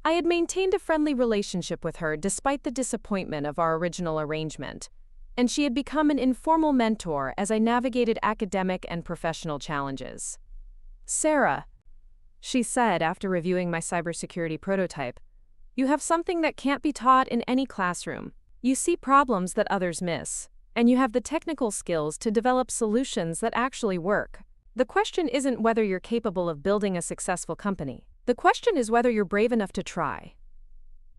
I had maintained a friendly relationship with her despite the disappointment of our original arrangement, and she had become an informal mentor as I navigated academic and professional challenges. "Sarah," she said after reviewing my cybersecurity prototype, "you have something that can't be taught in any classroom. You see problems that others miss, and you have the technical skills to develop solutions that actually work. The question isn't whether you're capable of building a successful company. The question is whether you're brave enough to try."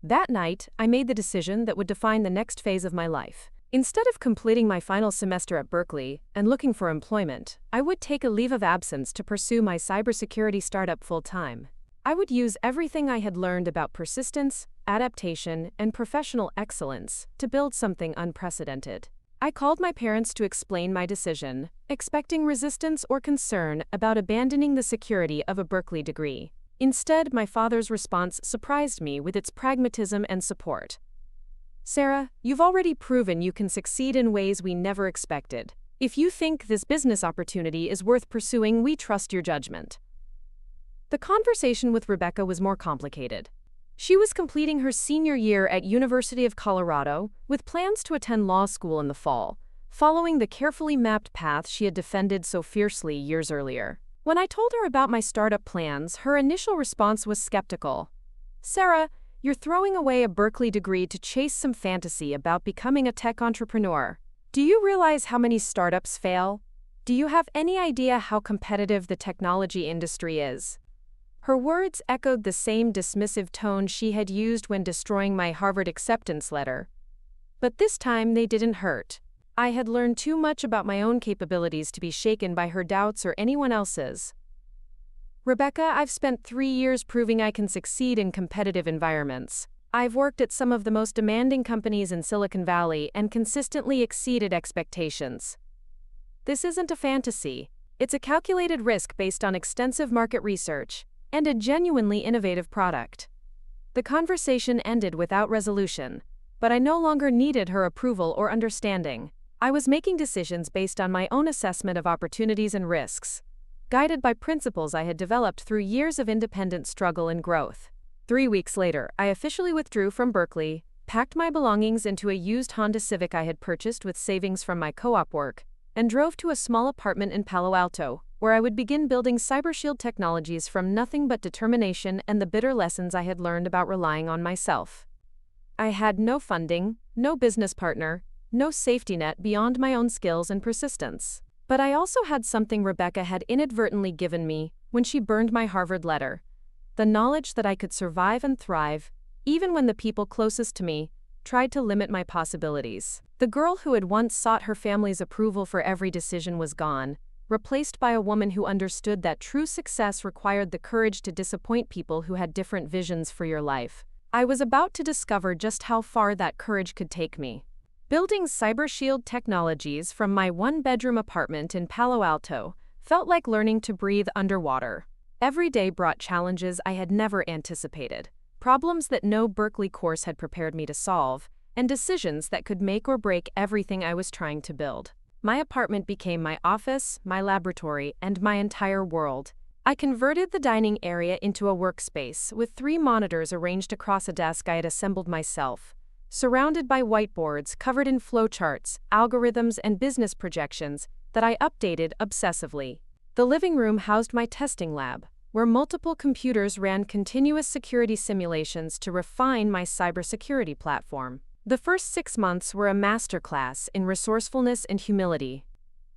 That night, I made the decision that would define the next phase of my life. Instead of completing my final semester at Berkeley and looking for employment, I would take a leave of absence to pursue my cybersecurity startup full-time. I would use everything I had learned about persistence, adaptation, and professional excellence to build something unprecedented. I called my parents to explain my decision, expecting resistance or concern about abandoning the security of a Berkeley degree. Instead, my father's response surprised me with its pragmatism and support. "Sarah, you've already proven you can succeed in ways we never expected. If you think this business opportunity is worth pursuing, we trust your judgment." The conversation with Rebecca was more complicated. She was completing her senior year at University of Colorado, with plans to attend law school in the fall, following the carefully mapped path she had defended so fiercely years earlier. When I told her about my startup plans, her initial response was skeptical. "Sarah, you're throwing away a Berkeley degree to chase some fantasy about becoming a tech entrepreneur. Do you realize how many startups fail? Do you have any idea how competitive the technology industry is?" Her words echoed the same dismissive tone she had used when destroying my Harvard acceptance letter. But this time they didn't hurt. I had learned too much about my own capabilities to be shaken by her doubts or anyone else's. "Rebecca, I've spent 3 years proving I can succeed in competitive environments. I've worked at some of the most demanding companies in Silicon Valley and consistently exceeded expectations. This isn't a fantasy. It's a calculated risk based on extensive market research and a genuinely innovative product." The conversation ended without resolution, but I no longer needed her approval or understanding. I was making decisions based on my own assessment of opportunities and risks, guided by principles I had developed through years of independent struggle and growth. 3 weeks later, I officially withdrew from Berkeley, packed my belongings into a used Honda Civic I had purchased with savings from my co-op work, and drove to a small apartment in Palo Alto, where I would begin building CyberShield technologies from nothing but determination and the bitter lessons I had learned about relying on myself. I had no funding, no business partner, no safety net beyond my own skills and persistence. But I also had something Rebecca had inadvertently given me when she burned my Harvard letter: the knowledge that I could survive and thrive, even when the people closest to me tried to limit my possibilities. The girl who had once sought her family's approval for every decision was gone, replaced by a woman who understood that true success required the courage to disappoint people who had different visions for your life. I was about to discover just how far that courage could take me. Building CyberShield technologies from my one-bedroom apartment in Palo Alto felt like learning to breathe underwater. Every day brought challenges I had never anticipated, problems that no Berkeley course had prepared me to solve, and decisions that could make or break everything I was trying to build. My apartment became my office, my laboratory, and my entire world. I converted the dining area into a workspace with 3 monitors arranged across a desk I had assembled myself, surrounded by whiteboards covered in flowcharts, algorithms, and business projections that I updated obsessively. The living room housed my testing lab, where multiple computers ran continuous security simulations to refine my cybersecurity platform. The first 6 months were a masterclass in resourcefulness and humility.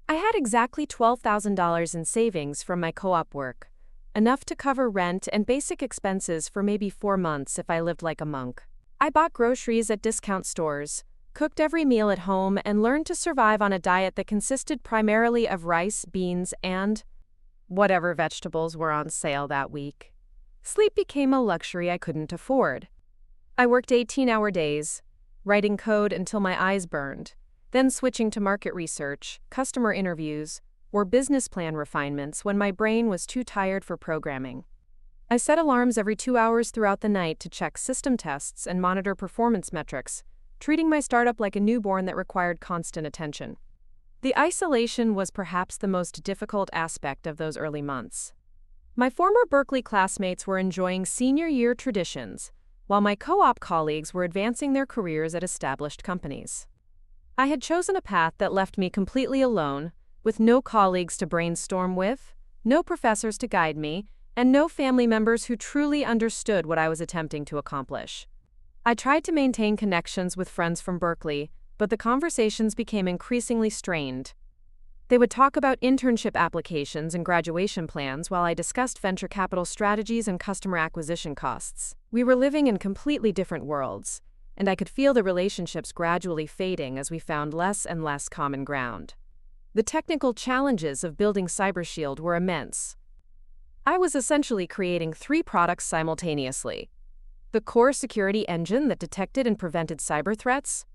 I had exactly $12,000 in savings from my co-op work, enough to cover rent and basic expenses for maybe 4 months if I lived like a monk. I bought groceries at discount stores, cooked every meal at home, and learned to survive on a diet that consisted primarily of rice, beans, and whatever vegetables were on sale that week. Sleep became a luxury I couldn't afford. I worked 18-hour days, writing code until my eyes burned, then switching to market research, customer interviews, or business plan refinements when my brain was too tired for programming. I set alarms every 2 hours throughout the night to check system tests and monitor performance metrics, treating my startup like a newborn that required constant attention. The isolation was perhaps the most difficult aspect of those early months. My former Berkeley classmates were enjoying senior year traditions, while my co-op colleagues were advancing their careers at established companies. I had chosen a path that left me completely alone, with no colleagues to brainstorm with, no professors to guide me, and no family members who truly understood what I was attempting to accomplish. I tried to maintain connections with friends from Berkeley, but the conversations became increasingly strained. They would talk about internship applications and graduation plans while I discussed venture capital strategies and customer acquisition costs. We were living in completely different worlds, and I could feel the relationships gradually fading as we found less and less common ground. The technical challenges of building CyberShield were immense. I was essentially creating 3 products simultaneously: the core security engine that detected and prevented cyber threats,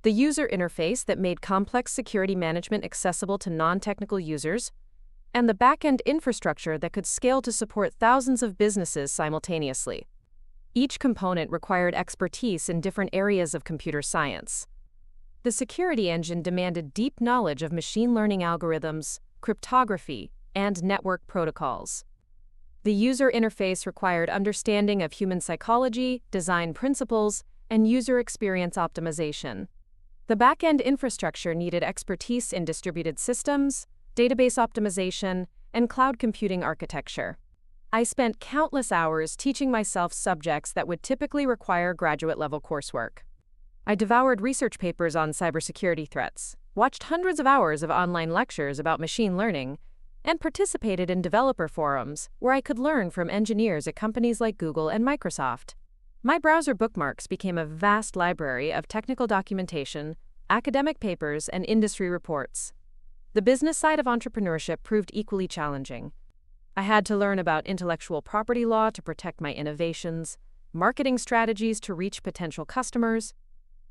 the user interface that made complex security management accessible to non-technical users, and the back-end infrastructure that could scale to support thousands of businesses simultaneously. Each component required expertise in different areas of computer science. The security engine demanded deep knowledge of machine learning algorithms, cryptography, and network protocols. The user interface required understanding of human psychology, design principles, and user experience optimization. The back-end infrastructure needed expertise in distributed systems, database optimization, and cloud computing architecture. I spent countless hours teaching myself subjects that would typically require graduate-level coursework. I devoured research papers on cybersecurity threats, watched hundreds of hours of online lectures about machine learning, and participated in developer forums where I could learn from engineers at companies like Google and Microsoft. My browser bookmarks became a vast library of technical documentation, academic papers, and industry reports. The business side of entrepreneurship proved equally challenging. I had to learn about intellectual property law to protect my innovations, marketing strategies to reach potential customers,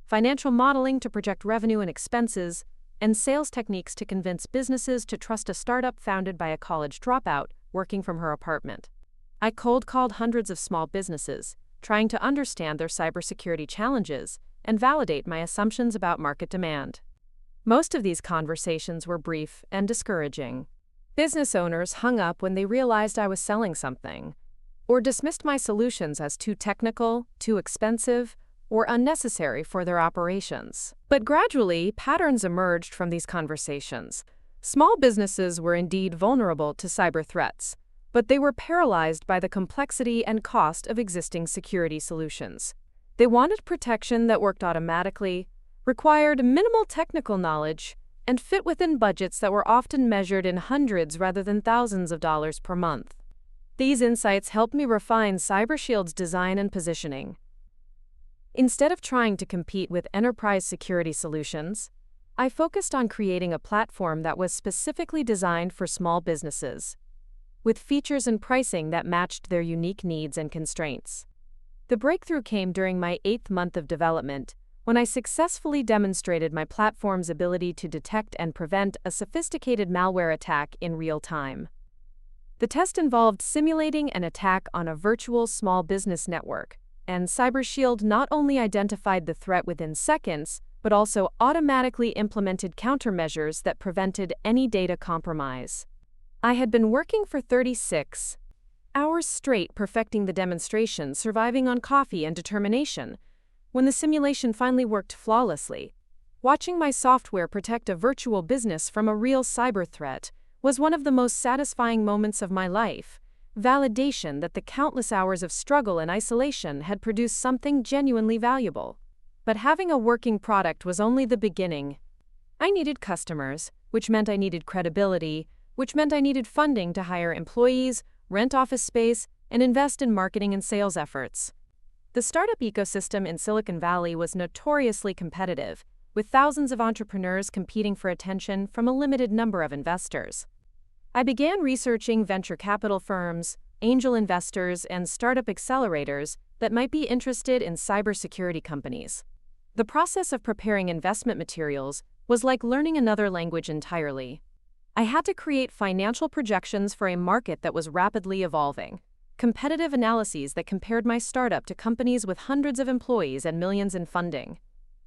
financial modeling to project revenue and expenses, and sales techniques to convince businesses to trust a startup founded by a college dropout working from her apartment. I cold called hundreds of small businesses, trying to understand their cybersecurity challenges and validate my assumptions about market demand. Most of these conversations were brief and discouraging. Business owners hung up when they realized I was selling something, or dismissed my solutions as too technical, too expensive, or unnecessary for their operations. But gradually, patterns emerged from these conversations. Small businesses were indeed vulnerable to cyber threats, but they were paralyzed by the complexity and cost of existing security solutions. They wanted protection that worked automatically, required minimal technical knowledge, and fit within budgets that were often measured in hundreds rather than thousands of dollars per month. These insights helped me refine CyberShield's design and positioning. Instead of trying to compete with enterprise security solutions, I focused on creating a platform that was specifically designed for small businesses, with features and pricing that matched their unique needs and constraints. The breakthrough came during my 8th month of development, when I successfully demonstrated my platform's ability to detect and prevent a sophisticated malware attack in real time. The test involved simulating an attack on a virtual small business network, and CyberShield not only identified the threat within seconds, but also automatically implemented countermeasures that prevented any data compromise. I had been working for 36 hours straight perfecting the demonstration, surviving on coffee and determination, when the simulation finally worked flawlessly. Watching my software protect a virtual business from a real cyber threat was one of the most satisfying moments of my life, validation that the countless hours of struggle and isolation had produced something genuinely valuable. But having a working product was only the beginning. I needed customers, which meant I needed credibility, which meant I needed funding to hire employees, rent office space, and invest in marketing and sales efforts. The startup ecosystem in Silicon Valley was notoriously competitive, with thousands of entrepreneurs competing for attention from a limited number of investors. I began researching venture capital firms, angel investors, and startup accelerators that might be interested in cybersecurity companies. The process of preparing investment materials was like learning another language entirely. I had to create financial projections for a market that was rapidly evolving, competitive analyses that compared my startup to companies with hundreds of employees and millions in funding,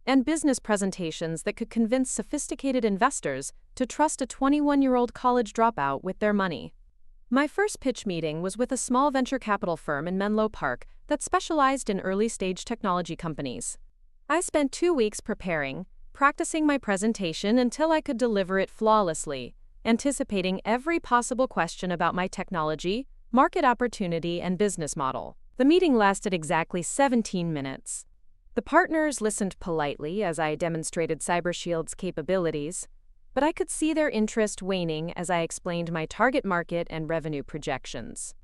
and business presentations that could convince sophisticated investors to trust a 21-year-old college dropout with their money. My first pitch meeting was with a small venture capital firm in Menlo Park that specialized in early-stage technology companies. I spent 2 weeks preparing, practicing my presentation until I could deliver it flawlessly, anticipating every possible question about my technology, market opportunity, and business model. The meeting lasted exactly 17 minutes. The partners listened politely as I demonstrated CyberShield's capabilities, but I could see their interest waning as I explained my target market and revenue projections.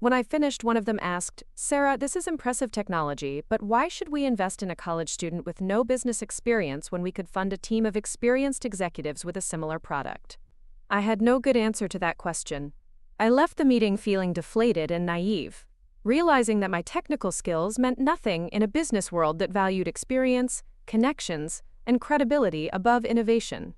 When I finished, one of them asked, "Sarah, this is impressive technology, but why should we invest in a college student with no business experience when we could fund a team of experienced executives with a similar product?" I had no good answer to that question. I left the meeting feeling deflated and naive, realizing that my technical skills meant nothing in a business world that valued experience, connections, and credibility above innovation.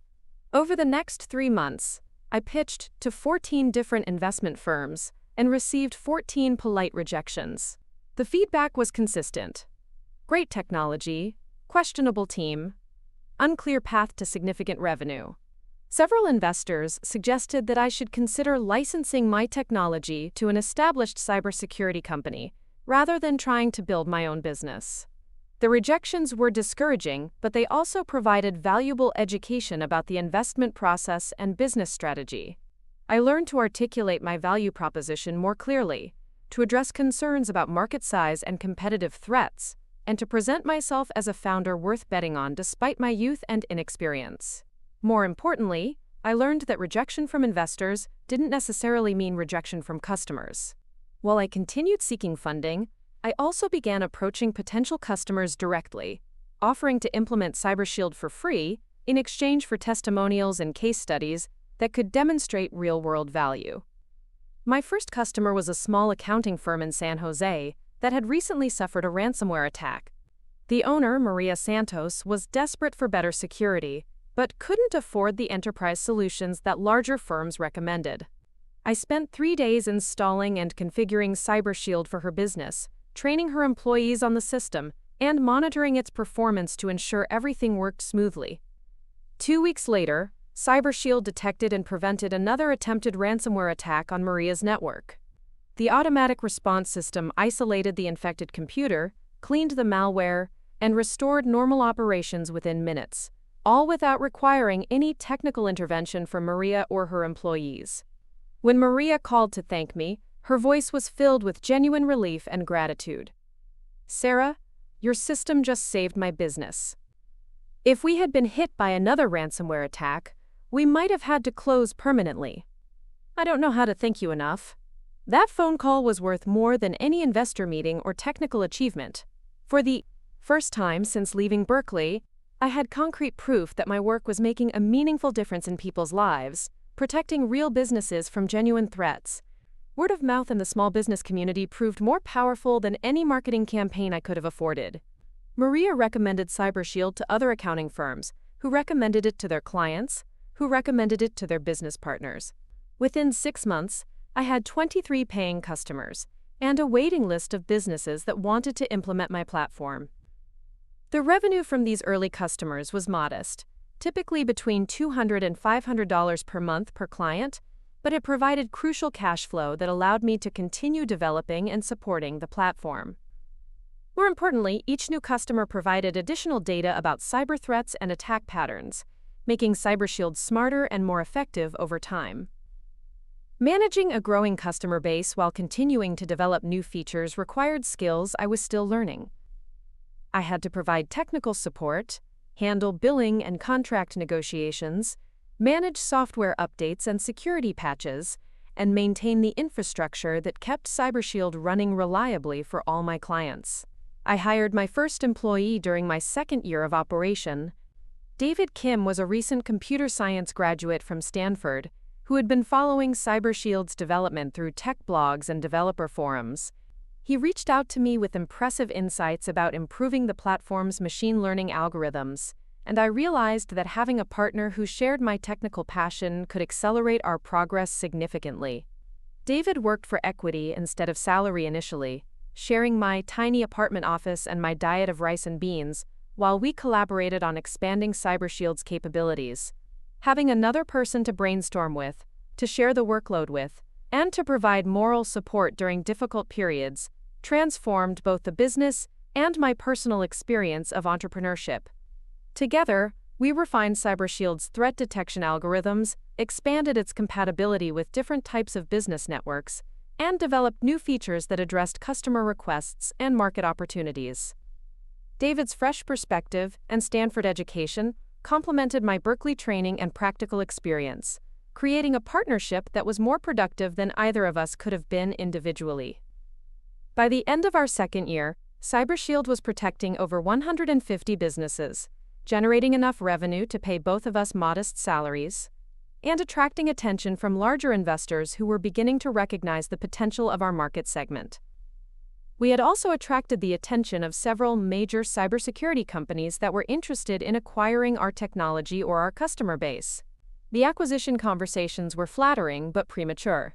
Over the next 3 months, I pitched to 14 different investment firms and received 14 polite rejections. The feedback was consistent: great technology, questionable team, unclear path to significant revenue. Several investors suggested that I should consider licensing my technology to an established cybersecurity company rather than trying to build my own business. The rejections were discouraging, but they also provided valuable education about the investment process and business strategy. I learned to articulate my value proposition more clearly, to address concerns about market size and competitive threats, and to present myself as a founder worth betting on despite my youth and inexperience. More importantly, I learned that rejection from investors didn't necessarily mean rejection from customers. While I continued seeking funding, I also began approaching potential customers directly, offering to implement CyberShield for free in exchange for testimonials and case studies that could demonstrate real-world value. My first customer was a small accounting firm in San Jose that had recently suffered a ransomware attack. The owner, Maria Santos, was desperate for better security, but couldn't afford the enterprise solutions that larger firms recommended. I spent 3 days installing and configuring CyberShield for her business, training her employees on the system, and monitoring its performance to ensure everything worked smoothly. 2 weeks later, CyberShield detected and prevented another attempted ransomware attack on Maria's network. The automatic response system isolated the infected computer, cleaned the malware, and restored normal operations within minutes, all without requiring any technical intervention from Maria or her employees. When Maria called to thank me, her voice was filled with genuine relief and gratitude. "Sarah, your system just saved my business. If we had been hit by another ransomware attack, we might have had to close permanently. I don't know how to thank you enough." That phone call was worth more than any investor meeting or technical achievement. For the first time since leaving Berkeley, I had concrete proof that my work was making a meaningful difference in people's lives, protecting real businesses from genuine threats. Word of mouth in the small business community proved more powerful than any marketing campaign I could have afforded. Maria recommended CyberShield to other accounting firms, who recommended it to their clients, who recommended it to their business partners. Within 6 months, I had 23 paying customers and a waiting list of businesses that wanted to implement my platform. The revenue from these early customers was modest, typically between $200 and $500 per month per client, but it provided crucial cash flow that allowed me to continue developing and supporting the platform. More importantly, each new customer provided additional data about cyber threats and attack patterns, making CyberShield smarter and more effective over time. Managing a growing customer base while continuing to develop new features required skills I was still learning. I had to provide technical support, handle billing and contract negotiations, manage software updates and security patches, and maintain the infrastructure that kept CyberShield running reliably for all my clients. I hired my first employee during my second year of operation. David Kim was a recent computer science graduate from Stanford who had been following CyberShield's development through tech blogs and developer forums. He reached out to me with impressive insights about improving the platform's machine learning algorithms, and I realized that having a partner who shared my technical passion could accelerate our progress significantly. David worked for equity instead of salary initially, sharing my tiny apartment office and my diet of rice and beans, while we collaborated on expanding CyberShield's capabilities. Having another person to brainstorm with, to share the workload with, and to provide moral support during difficult periods transformed both the business and my personal experience of entrepreneurship. Together, we refined CyberShield's threat detection algorithms, expanded its compatibility with different types of business networks, and developed new features that addressed customer requests and market opportunities. David's fresh perspective and Stanford education complemented my Berkeley training and practical experience, creating a partnership that was more productive than either of us could have been individually. By the end of our second year, CyberShield was protecting over 150 businesses, generating enough revenue to pay both of us modest salaries, and attracting attention from larger investors who were beginning to recognize the potential of our market segment. We had also attracted the attention of several major cybersecurity companies that were interested in acquiring our technology or our customer base. The acquisition conversations were flattering but premature.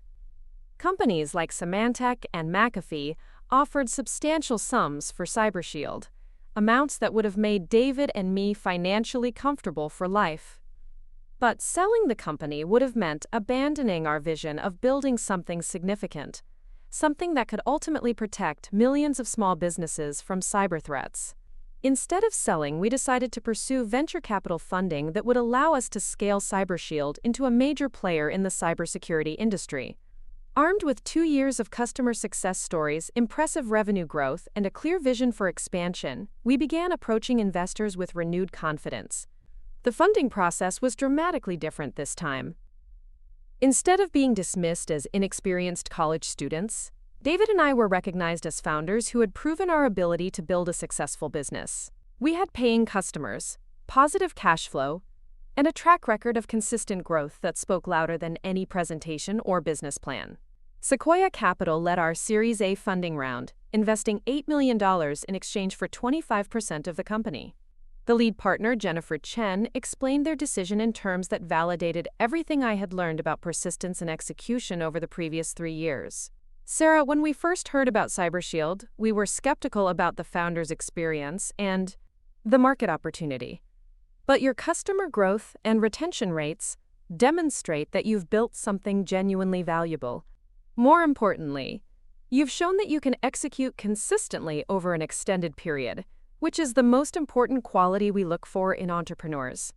Companies like Symantec and McAfee offered substantial sums for CyberShield, amounts that would have made David and me financially comfortable for life. But selling the company would have meant abandoning our vision of building something significant, something that could ultimately protect millions of small businesses from cyber threats. Instead of selling, we decided to pursue venture capital funding that would allow us to scale CyberShield into a major player in the cybersecurity industry. Armed with 2 years of customer success stories, impressive revenue growth, and a clear vision for expansion, we began approaching investors with renewed confidence. The funding process was dramatically different this time. Instead of being dismissed as inexperienced college students, David and I were recognized as founders who had proven our ability to build a successful business. We had paying customers, positive cash flow, and a track record of consistent growth that spoke louder than any presentation or business plan. Sequoia Capital led our Series A funding round, investing $8 million in exchange for 25% of the company. The lead partner, Sarah Chen, explained their decision in terms that validated everything I had learned about persistence and execution over the previous 3 years. Sarah, when we first heard about CyberShield, we were skeptical about the founder's experience and the market opportunity. But your customer growth and retention rates demonstrate that you've built something genuinely valuable. More importantly, you've shown that you can execute consistently over an extended period, which is the most important quality we look for in entrepreneurs.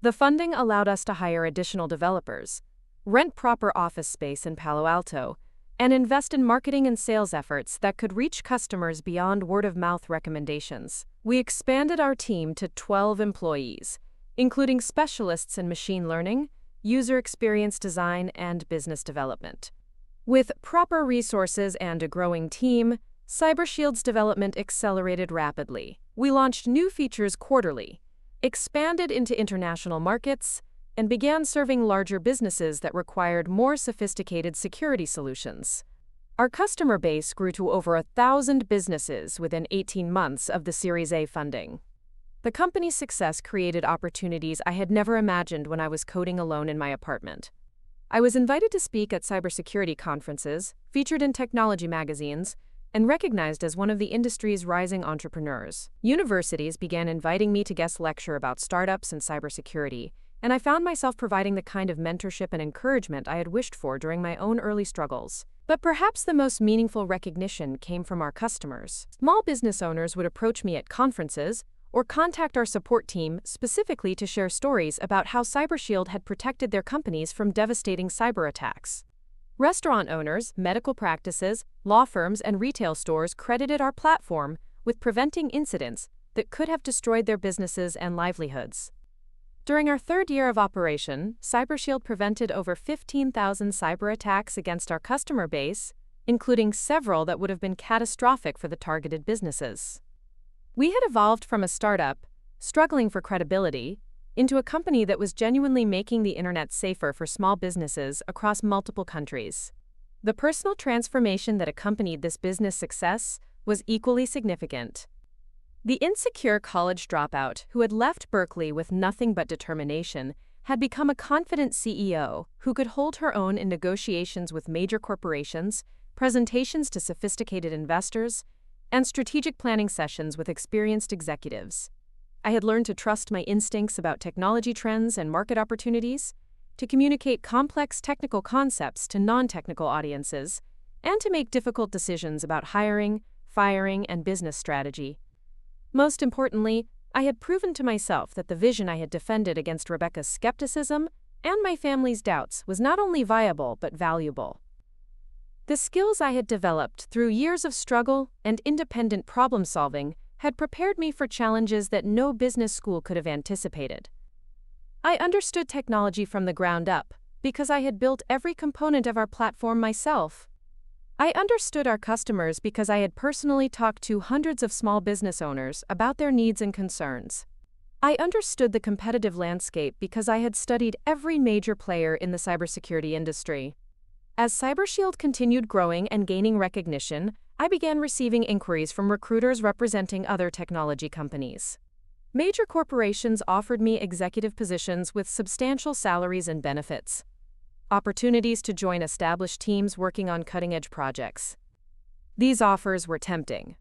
The funding allowed us to hire additional developers, rent proper office space in Palo Alto, and invest in marketing and sales efforts that could reach customers beyond word-of-mouth recommendations. We expanded our team to 12 employees, including specialists in machine learning, user experience design, and business development. With proper resources and a growing team, CyberShield's development accelerated rapidly. We launched new features quarterly, expanded into international markets, and began serving larger businesses that required more sophisticated security solutions. Our customer base grew to over 1,000 businesses within 18 months of the Series A funding. The company's success created opportunities I had never imagined when I was coding alone in my apartment. I was invited to speak at cybersecurity conferences, featured in technology magazines, and recognized as one of the industry's rising entrepreneurs. Universities began inviting me to guest lecture about startups and cybersecurity, and I found myself providing the kind of mentorship and encouragement I had wished for during my own early struggles. But perhaps the most meaningful recognition came from our customers. Small business owners would approach me at conferences or contact our support team specifically to share stories about how CyberShield had protected their companies from devastating cyber attacks. Restaurant owners, medical practices, law firms, and retail stores credited our platform with preventing incidents that could have destroyed their businesses and livelihoods. During our 3rd year of operation, CyberShield prevented over 15,000 cyber attacks against our customer base, including several that would have been catastrophic for the targeted businesses. We had evolved from a startup, struggling for credibility, into a company that was genuinely making the internet safer for small businesses across multiple countries. The personal transformation that accompanied this business success was equally significant. The insecure college dropout who had left Berkeley with nothing but determination had become a confident CEO who could hold her own in negotiations with major corporations, presentations to sophisticated investors, and strategic planning sessions with experienced executives. I had learned to trust my instincts about technology trends and market opportunities, to communicate complex technical concepts to non-technical audiences, and to make difficult decisions about hiring, firing, and business strategy. Most importantly, I had proven to myself that the vision I had defended against Rebecca's skepticism and my family's doubts was not only viable but valuable. The skills I had developed through years of struggle and independent problem-solving had prepared me for challenges that no business school could have anticipated. I understood technology from the ground up, because I had built every component of our platform myself. I understood our customers because I had personally talked to hundreds of small business owners about their needs and concerns. I understood the competitive landscape because I had studied every major player in the cybersecurity industry. As CyberShield continued growing and gaining recognition, I began receiving inquiries from recruiters representing other technology companies. Major corporations offered me executive positions with substantial salaries and benefits. Opportunities to join established teams working on cutting-edge projects. These offers were tempting,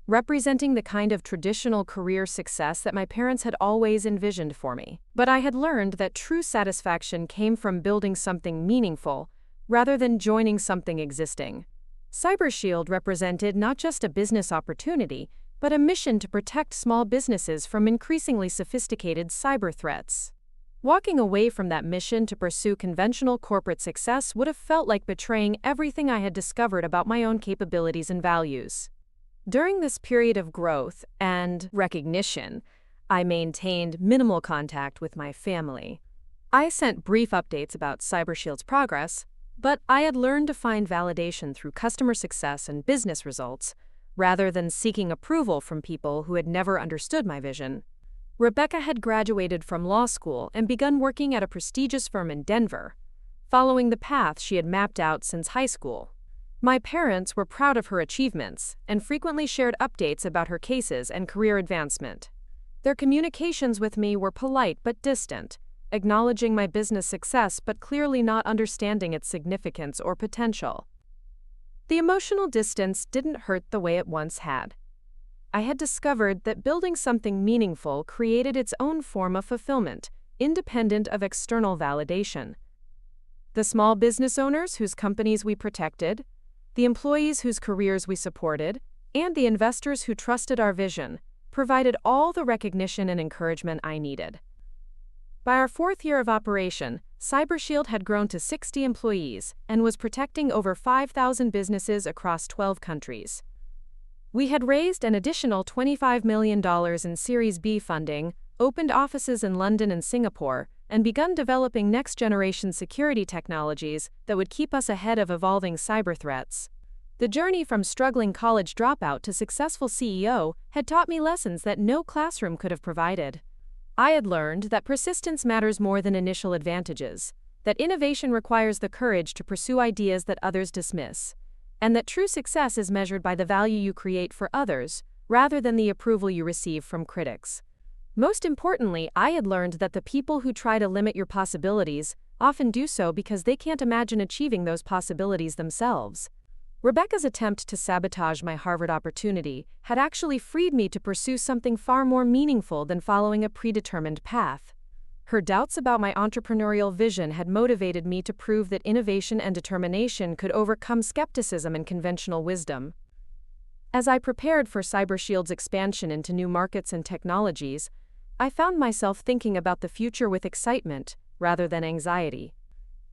representing the kind of traditional career success that my parents had always envisioned for me. But I had learned that true satisfaction came from building something meaningful, rather than joining something existing. CyberShield represented not just a business opportunity, but a mission to protect small businesses from increasingly sophisticated cyber threats. Walking away from that mission to pursue conventional corporate success would have felt like betraying everything I had discovered about my own capabilities and values. During this period of growth and recognition, I maintained minimal contact with my family. I sent brief updates about CyberShield's progress, but I had learned to find validation through customer success and business results, rather than seeking approval from people who had never understood my vision. Rebecca had graduated from law school and begun working at a prestigious firm in Denver, following the path she had mapped out since high school. My parents were proud of her achievements and frequently shared updates about her cases and career advancement. Their communications with me were polite but distant, acknowledging my business success but clearly not understanding its significance or potential. The emotional distance didn't hurt the way it once had. I had discovered that building something meaningful created its own form of fulfillment, independent of external validation. The small business owners whose companies we protected, the employees whose careers we supported, and the investors who trusted our vision provided all the recognition and encouragement I needed. By our fourth year of operation, CyberShield had grown to 60 employees and was protecting over 5,000 businesses across 12 countries. We had raised an additional $25 million in Series B funding, opened offices in London and Singapore, and begun developing next-generation security technologies that would keep us ahead of evolving cyber threats. The journey from struggling college dropout to successful CEO had taught me lessons that no classroom could have provided. I had learned that persistence matters more than initial advantages, that innovation requires the courage to pursue ideas that others dismiss, and that true success is measured by the value you create for others, rather than the approval you receive from critics. Most importantly, I had learned that the people who try to limit your possibilities often do so because they can't imagine achieving those possibilities themselves. Rebecca's attempt to sabotage my Harvard opportunity had actually freed me to pursue something far more meaningful than following a predetermined path. Her doubts about my entrepreneurial vision had motivated me to prove that innovation and determination could overcome skepticism and conventional wisdom. As I prepared for CyberShield's expansion into new markets and technologies, I found myself thinking about the future with excitement, rather than anxiety.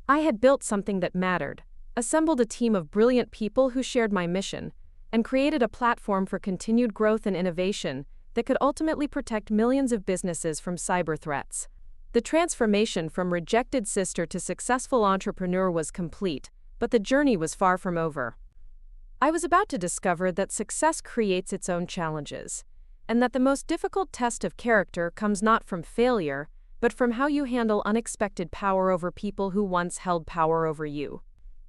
I had built something that mattered, assembled a team of brilliant people who shared my mission, and created a platform for continued growth and innovation that could ultimately protect millions of businesses from cyber threats. The transformation from rejected sister to successful entrepreneur was complete, but the journey was far from over. I was about to discover that success creates its own challenges, and that the most difficult test of character comes not from failure, but from how you handle unexpected power over people who once held power over you.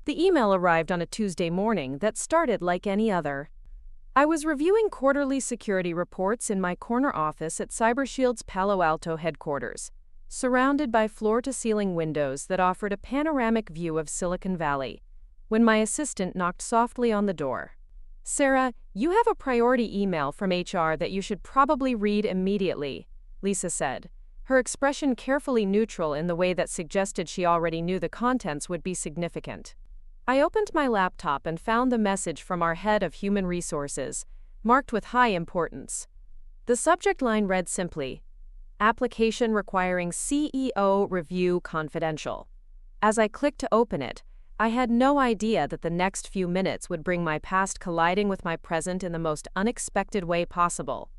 The email arrived on a Tuesday morning that started like any other. I was reviewing quarterly security reports in my corner office at CyberShield's Palo Alto headquarters, surrounded by floor-to-ceiling windows that offered a panoramic view of Silicon Valley, when my assistant knocked softly on the door. "Sarah, you have a priority email from HR that you should probably read immediately," Lisa said, her expression carefully neutral in the way that suggested she already knew the contents would be significant. I opened my laptop and found the message from our head of human resources, marked with high importance. The subject line read simply, "Application requiring CEO review confidential." As I clicked to open it, I had no idea that the next few minutes would bring my past colliding with my present in the most unexpected way possible.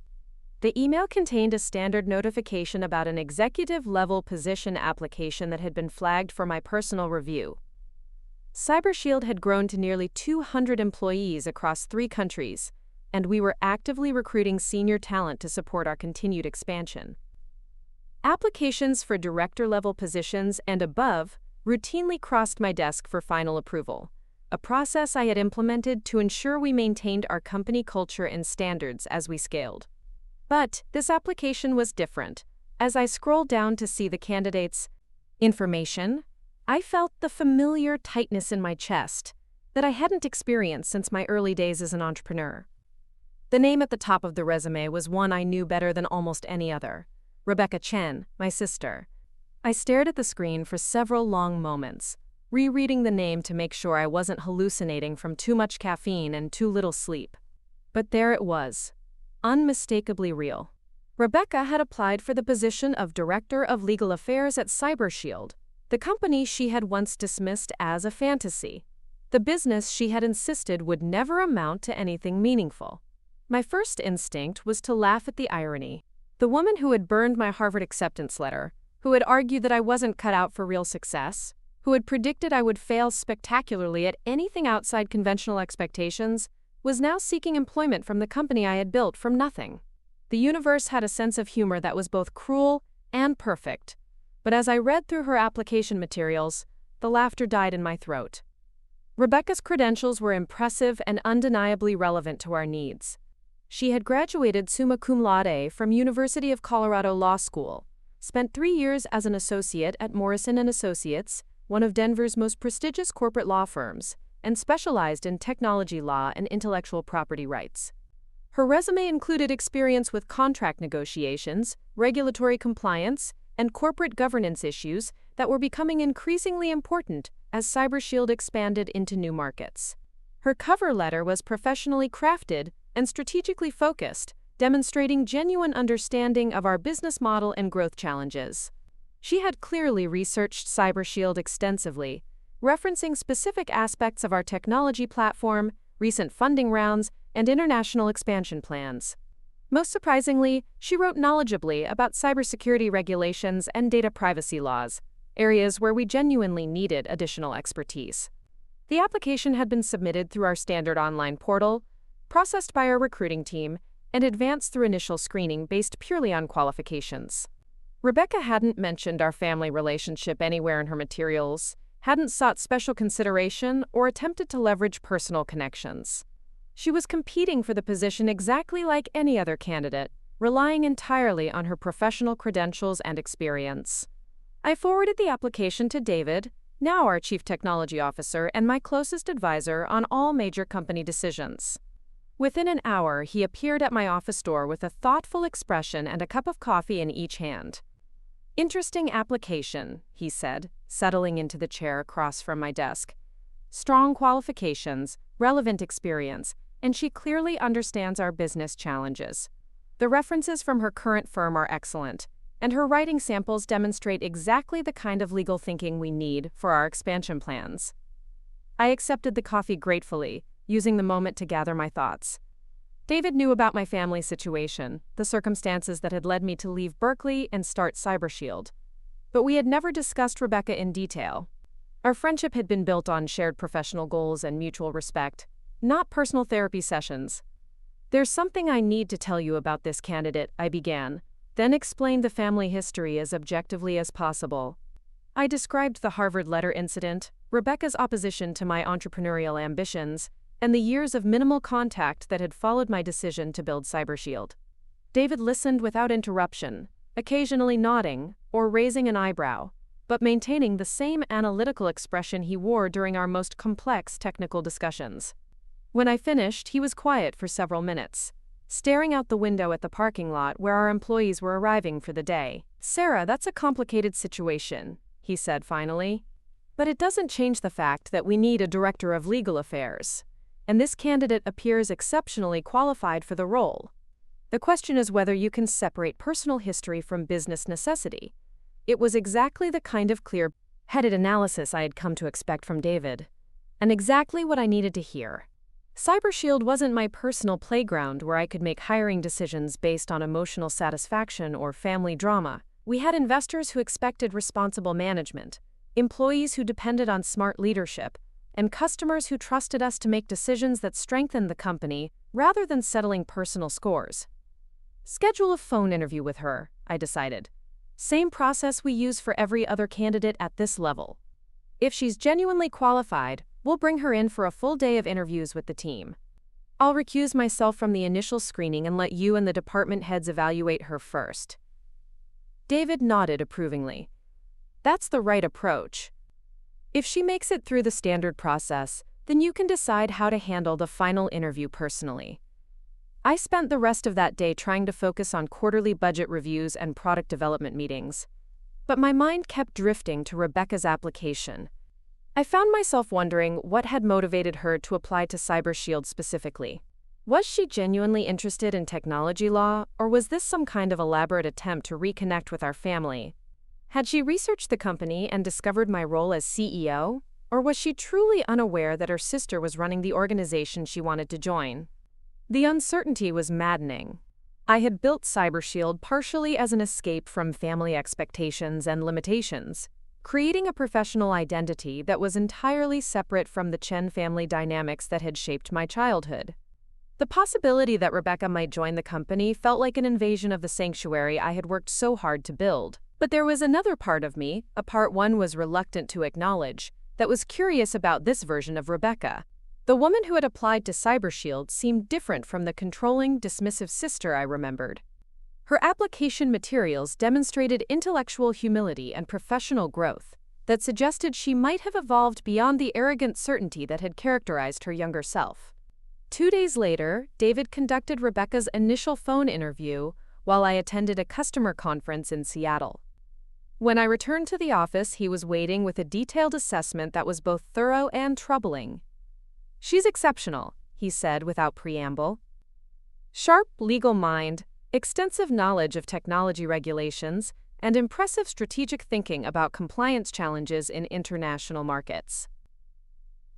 The email contained a standard notification about an executive-level position application that had been flagged for my personal review. CyberShield had grown to nearly 200 employees across 3 countries, and we were actively recruiting senior talent to support our continued expansion. Applications for director-level positions and above routinely crossed my desk for final approval, a process I had implemented to ensure we maintained our company culture and standards as we scaled. But this application was different. As I scrolled down to see the candidate's information, I felt the familiar tightness in my chest that I hadn't experienced since my early days as an entrepreneur. The name at the top of the resume was one I knew better than almost any other: Sarah Chen, my sister. I stared at the screen for several long moments, rereading the name to make sure I wasn't hallucinating from too much caffeine and too little sleep. But there it was, unmistakably real. Rebecca had applied for the position of Director of Legal Affairs at CyberShield, the company she had once dismissed as a fantasy, the business she had insisted would never amount to anything meaningful. My first instinct was to laugh at the irony. The woman who had burned my Harvard acceptance letter, who had argued that I wasn't cut out for real success, who had predicted I would fail spectacularly at anything outside conventional expectations, was now seeking employment from the company I had built from nothing. The universe had a sense of humor that was both cruel and perfect. But as I read through her application materials, the laughter died in my throat. Rebecca's credentials were impressive and undeniably relevant to our needs. She had graduated summa cum laude from University of Colorado Law School, spent 3 years as an associate at Morrison & Associates, one of Denver's most prestigious corporate law firms, and specialized in technology law and intellectual property rights. Her resume included experience with contract negotiations, regulatory compliance, and corporate governance issues that were becoming increasingly important as CyberShield expanded into new markets. Her cover letter was professionally crafted and strategically focused, demonstrating genuine understanding of our business model and growth challenges. She had clearly researched CyberShield extensively, referencing specific aspects of our technology platform, recent funding rounds, and international expansion plans. Most surprisingly, she wrote knowledgeably about cybersecurity regulations and data privacy laws, areas where we genuinely needed additional expertise. The application had been submitted through our standard online portal, processed by our recruiting team, and advanced through initial screening based purely on qualifications. Rebecca hadn't mentioned our family relationship anywhere in her materials, hadn't sought special consideration, or attempted to leverage personal connections. She was competing for the position exactly like any other candidate, relying entirely on her professional credentials and experience. I forwarded the application to David, now our Chief Technology Officer and my closest advisor on all major company decisions. Within an hour, he appeared at my office door with a thoughtful expression and a cup of coffee in each hand. "Interesting application," he said, settling into the chair across from my desk. "Strong qualifications, relevant experience, and she clearly understands our business challenges. The references from her current firm are excellent, and her writing samples demonstrate exactly the kind of legal thinking we need for our expansion plans." I accepted the coffee gratefully, using the moment to gather my thoughts. David knew about my family situation, the circumstances that had led me to leave Berkeley and start CyberShield. But we had never discussed Rebecca in detail. Our friendship had been built on shared professional goals and mutual respect, not personal therapy sessions. "There's something I need to tell you about this candidate," I began, then explained the family history as objectively as possible. I described the Harvard letter incident, Rebecca's opposition to my entrepreneurial ambitions, and the years of minimal contact that had followed my decision to build CyberShield. David listened without interruption, occasionally nodding or raising an eyebrow, but maintaining the same analytical expression he wore during our most complex technical discussions. When I finished, he was quiet for several minutes, staring out the window at the parking lot where our employees were arriving for the day. "Sarah, that's a complicated situation," he said finally. "But it doesn't change the fact that we need a director of legal affairs, and this candidate appears exceptionally qualified for the role. The question is whether you can separate personal history from business necessity." It was exactly the kind of clear-headed analysis I had come to expect from David, and exactly what I needed to hear. CyberShield wasn't my personal playground where I could make hiring decisions based on emotional satisfaction or family drama. We had investors who expected responsible management, employees who depended on smart leadership, and customers who trusted us to make decisions that strengthened the company rather than settling personal scores. Schedule a phone interview with her, I decided. Same process we use for every other candidate at this level. If she's genuinely qualified, we'll bring her in for a full day of interviews with the team. I'll recuse myself from the initial screening and let you and the department heads evaluate her first. David nodded approvingly. That's the right approach. If she makes it through the standard process, then you can decide how to handle the final interview personally. I spent the rest of that day trying to focus on quarterly budget reviews and product development meetings. But my mind kept drifting to Rebecca's application. I found myself wondering what had motivated her to apply to CyberShield specifically. Was she genuinely interested in technology law, or was this some kind of elaborate attempt to reconnect with our family? Had she researched the company and discovered my role as CEO, or was she truly unaware that her sister was running the organization she wanted to join? The uncertainty was maddening. I had built CyberShield partially as an escape from family expectations and limitations, creating a professional identity that was entirely separate from the Chen family dynamics that had shaped my childhood. The possibility that Rebecca might join the company felt like an invasion of the sanctuary I had worked so hard to build. But there was another part of me, a part one was reluctant to acknowledge, that was curious about this version of Rebecca. The woman who had applied to CyberShield seemed different from the controlling, dismissive sister I remembered. Her application materials demonstrated intellectual humility and professional growth that suggested she might have evolved beyond the arrogant certainty that had characterized her younger self. 2 days later, David conducted Rebecca's initial phone interview while I attended a customer conference in Seattle. When I returned to the office, he was waiting with a detailed assessment that was both thorough and troubling. "She's exceptional," he said without preamble. "Sharp legal mind, extensive knowledge of technology regulations, and impressive strategic thinking about compliance challenges in international markets.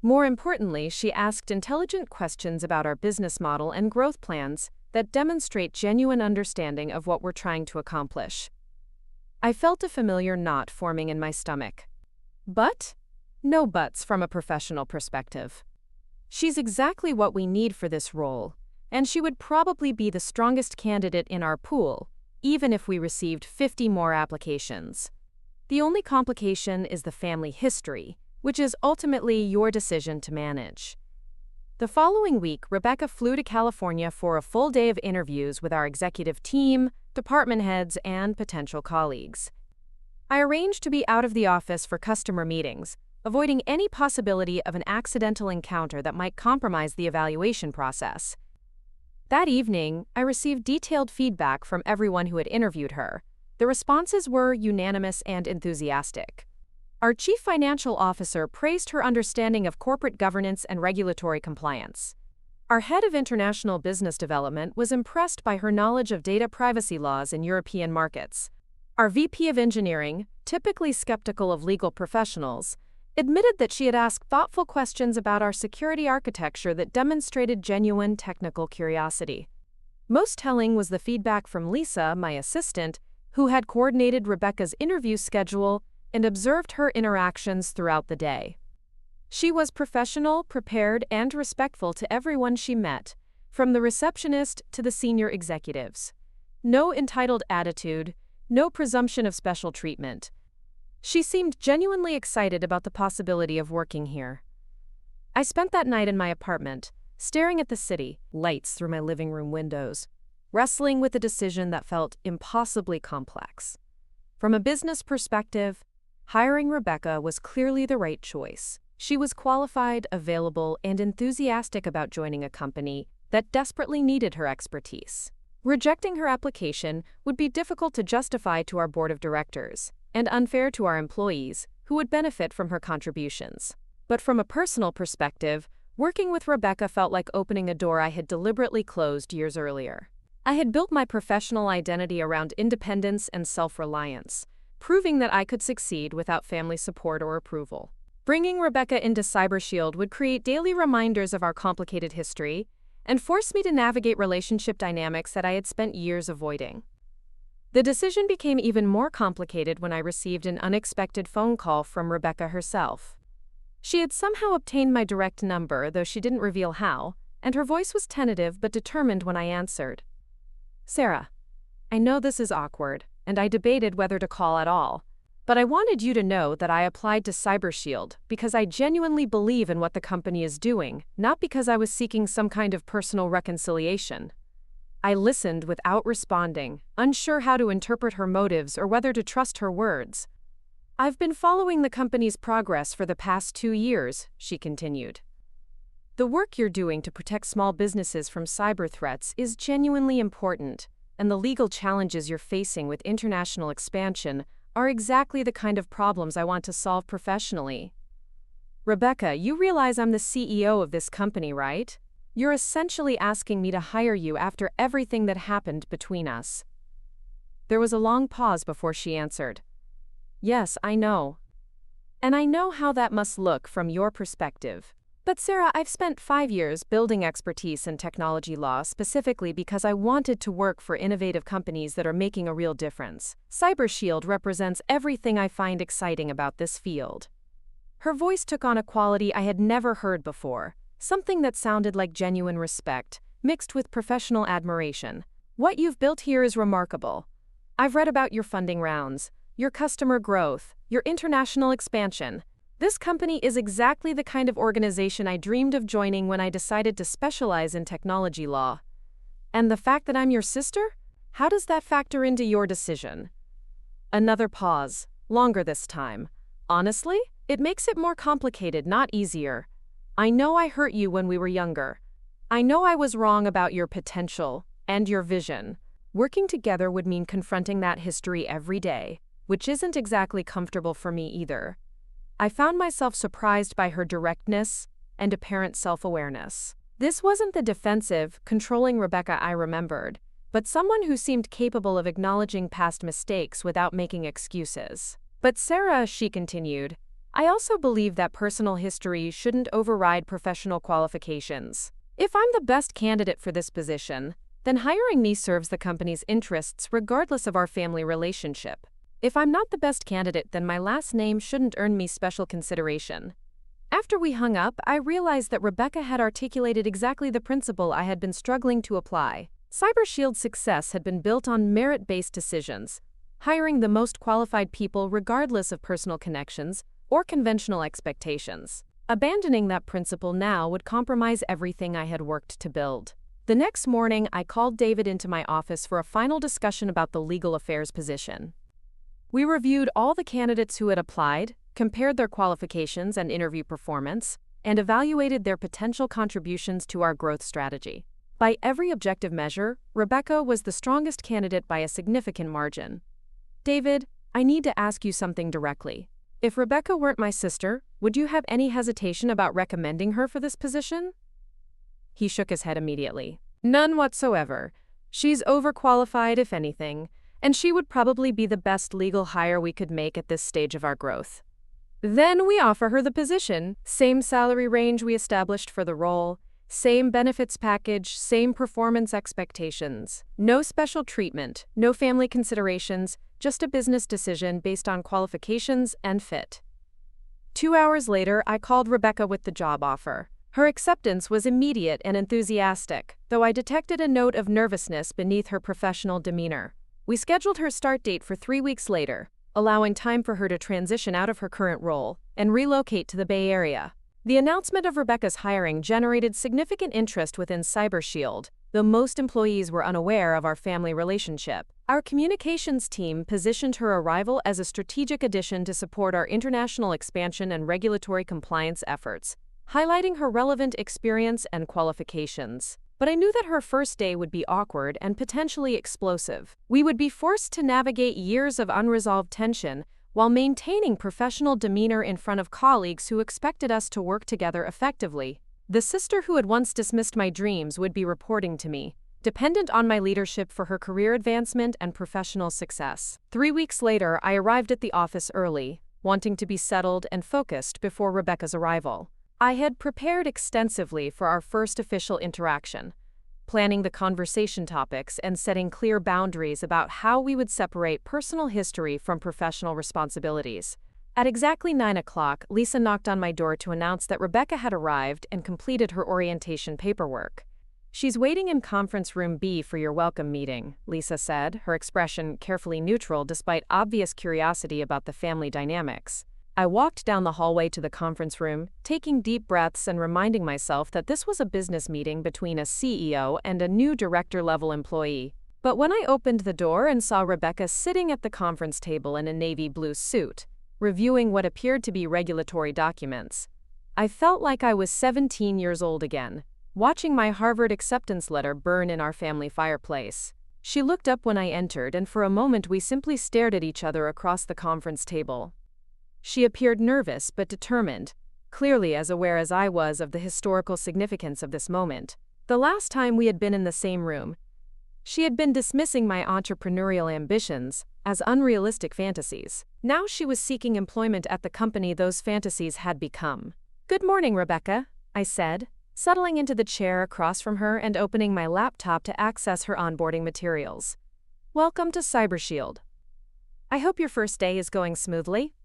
More importantly, she asked intelligent questions about our business model and growth plans that demonstrate genuine understanding of what we're trying to accomplish." I felt a familiar knot forming in my stomach. But? No buts from a professional perspective. She's exactly what we need for this role, and she would probably be the strongest candidate in our pool, even if we received 50 more applications. The only complication is the family history, which is ultimately your decision to manage. The following week, Rebecca flew to California for a full day of interviews with our executive team, department heads, and potential colleagues. I arranged to be out of the office for customer meetings, avoiding any possibility of an accidental encounter that might compromise the evaluation process. That evening, I received detailed feedback from everyone who had interviewed her. The responses were unanimous and enthusiastic. Our chief financial officer praised her understanding of corporate governance and regulatory compliance. Our head of international business development was impressed by her knowledge of data privacy laws in European markets. Our VP of engineering, typically skeptical of legal professionals, admitted that she had asked thoughtful questions about our security architecture that demonstrated genuine technical curiosity. Most telling was the feedback from Lisa, my assistant, who had coordinated Rebecca's interview schedule and observed her interactions throughout the day. She was professional, prepared, and respectful to everyone she met, from the receptionist to the senior executives. No entitled attitude, no presumption of special treatment. She seemed genuinely excited about the possibility of working here. I spent that night in my apartment, staring at the city, lights through my living room windows, wrestling with a decision that felt impossibly complex. From a business perspective, hiring Rebecca was clearly the right choice. She was qualified, available, and enthusiastic about joining a company that desperately needed her expertise. Rejecting her application would be difficult to justify to our board of directors, and unfair to our employees, who would benefit from her contributions. But from a personal perspective, working with Rebecca felt like opening a door I had deliberately closed years earlier. I had built my professional identity around independence and self-reliance, proving that I could succeed without family support or approval. Bringing Rebecca into CyberShield would create daily reminders of our complicated history and force me to navigate relationship dynamics that I had spent years avoiding. The decision became even more complicated when I received an unexpected phone call from Rebecca herself. She had somehow obtained my direct number, though she didn't reveal how, and her voice was tentative but determined when I answered. "Sarah, I know this is awkward, and I debated whether to call at all, but I wanted you to know that I applied to CyberShield because I genuinely believe in what the company is doing, not because I was seeking some kind of personal reconciliation." I listened without responding, unsure how to interpret her motives or whether to trust her words. "I've been following the company's progress for the past 2 years," she continued. "The work you're doing to protect small businesses from cyber threats is genuinely important, and the legal challenges you're facing with international expansion are exactly the kind of problems I want to solve professionally. Rebecca, you realize I'm the CEO of this company, right? You're essentially asking me to hire you after everything that happened between us." There was a long pause before she answered. "Yes, I know. And I know how that must look from your perspective. But Sarah, I've spent 5 years building expertise in technology law specifically because I wanted to work for innovative companies that are making a real difference. CyberShield represents everything I find exciting about this field." Her voice took on a quality I had never heard before, something that sounded like genuine respect, mixed with professional admiration. "What you've built here is remarkable. I've read about your funding rounds, your customer growth, your international expansion. This company is exactly the kind of organization I dreamed of joining when I decided to specialize in technology law. And the fact that I'm your sister? How does that factor into your decision?" Another pause, longer this time. "Honestly, it makes it more complicated, not easier. I know I hurt you when we were younger. I know I was wrong about your potential and your vision. Working together would mean confronting that history every day, which isn't exactly comfortable for me either." I found myself surprised by her directness and apparent self-awareness. This wasn't the defensive, controlling Rebecca I remembered, but someone who seemed capable of acknowledging past mistakes without making excuses. "But Sarah," she continued, "I also believe that personal history shouldn't override professional qualifications. If I'm the best candidate for this position, then hiring me serves the company's interests regardless of our family relationship. If I'm not the best candidate, then my last name shouldn't earn me special consideration." After we hung up, I realized that Rebecca had articulated exactly the principle I had been struggling to apply. CyberShield's success had been built on merit-based decisions, hiring the most qualified people regardless of personal connections or conventional expectations. Abandoning that principle now would compromise everything I had worked to build. The next morning, I called David into my office for a final discussion about the legal affairs position. We reviewed all the candidates who had applied, compared their qualifications and interview performance, and evaluated their potential contributions to our growth strategy. By every objective measure, Rebecca was the strongest candidate by a significant margin. "David, I need to ask you something directly. If Rebecca weren't my sister, would you have any hesitation about recommending her for this position?" He shook his head immediately. "None whatsoever. She's overqualified, if anything, and she would probably be the best legal hire we could make at this stage of our growth. Then we offer her the position, same salary range we established for the role, same benefits package, same performance expectations. No special treatment, no family considerations, just a business decision based on qualifications and fit." 2 hours later, I called Rebecca with the job offer. Her acceptance was immediate and enthusiastic, though I detected a note of nervousness beneath her professional demeanor. We scheduled her start date for 3 weeks later, allowing time for her to transition out of her current role and relocate to the Bay Area. The announcement of Rebecca's hiring generated significant interest within CyberShield, though most employees were unaware of our family relationship. Our communications team positioned her arrival as a strategic addition to support our international expansion and regulatory compliance efforts, highlighting her relevant experience and qualifications. But I knew that her first day would be awkward and potentially explosive. We would be forced to navigate years of unresolved tension while maintaining professional demeanor in front of colleagues who expected us to work together effectively. The sister who had once dismissed my dreams would be reporting to me, dependent on my leadership for her career advancement and professional success. 3 weeks later, I arrived at the office early, wanting to be settled and focused before Rebecca's arrival. I had prepared extensively for our first official interaction, planning the conversation topics and setting clear boundaries about how we would separate personal history from professional responsibilities. At exactly 9 o'clock, Lisa knocked on my door to announce that Rebecca had arrived and completed her orientation paperwork. "She's waiting in conference room B for your welcome meeting," Lisa said, her expression carefully neutral despite obvious curiosity about the family dynamics. I walked down the hallway to the conference room, taking deep breaths and reminding myself that this was a business meeting between a CEO and a new director-level employee. But when I opened the door and saw Rebecca sitting at the conference table in a navy blue suit, reviewing what appeared to be regulatory documents, I felt like I was 17 years old again, watching my Harvard acceptance letter burn in our family fireplace. She looked up when I entered, and for a moment we simply stared at each other across the conference table. She appeared nervous but determined, clearly as aware as I was of the historical significance of this moment. The last time we had been in the same room, she had been dismissing my entrepreneurial ambitions as unrealistic fantasies. Now she was seeking employment at the company those fantasies had become. "Good morning, Rebecca," I said, settling into the chair across from her and opening my laptop to access her onboarding materials. "Welcome to CyberShield. I hope your first day is going smoothly."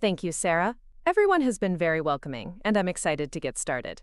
"Thank you, Sarah. Everyone has been very welcoming, and I'm excited to get started."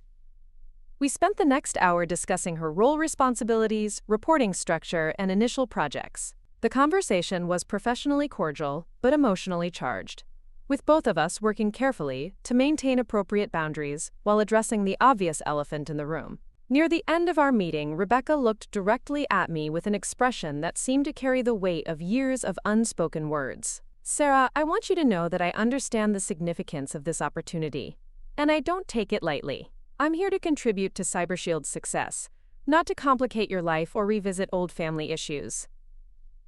We spent the next hour discussing her role responsibilities, reporting structure, and initial projects. The conversation was professionally cordial, but emotionally charged, with both of us working carefully to maintain appropriate boundaries while addressing the obvious elephant in the room. Near the end of our meeting, Rebecca looked directly at me with an expression that seemed to carry the weight of years of unspoken words. "Sarah, I want you to know that I understand the significance of this opportunity, and I don't take it lightly. I'm here to contribute to CyberShield's success, not to complicate your life or revisit old family issues."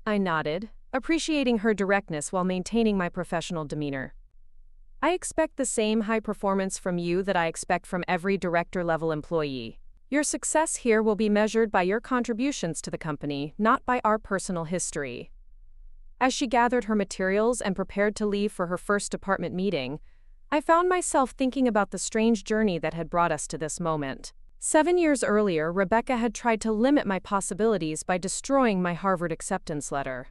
I nodded, appreciating her directness while maintaining my professional demeanor. "I expect the same high performance from you that I expect from every director-level employee. Your success here will be measured by your contributions to the company, not by our personal history." As she gathered her materials and prepared to leave for her first department meeting, I found myself thinking about the strange journey that had brought us to this moment. 7 years earlier, Rebecca had tried to limit my possibilities by destroying my Harvard acceptance letter.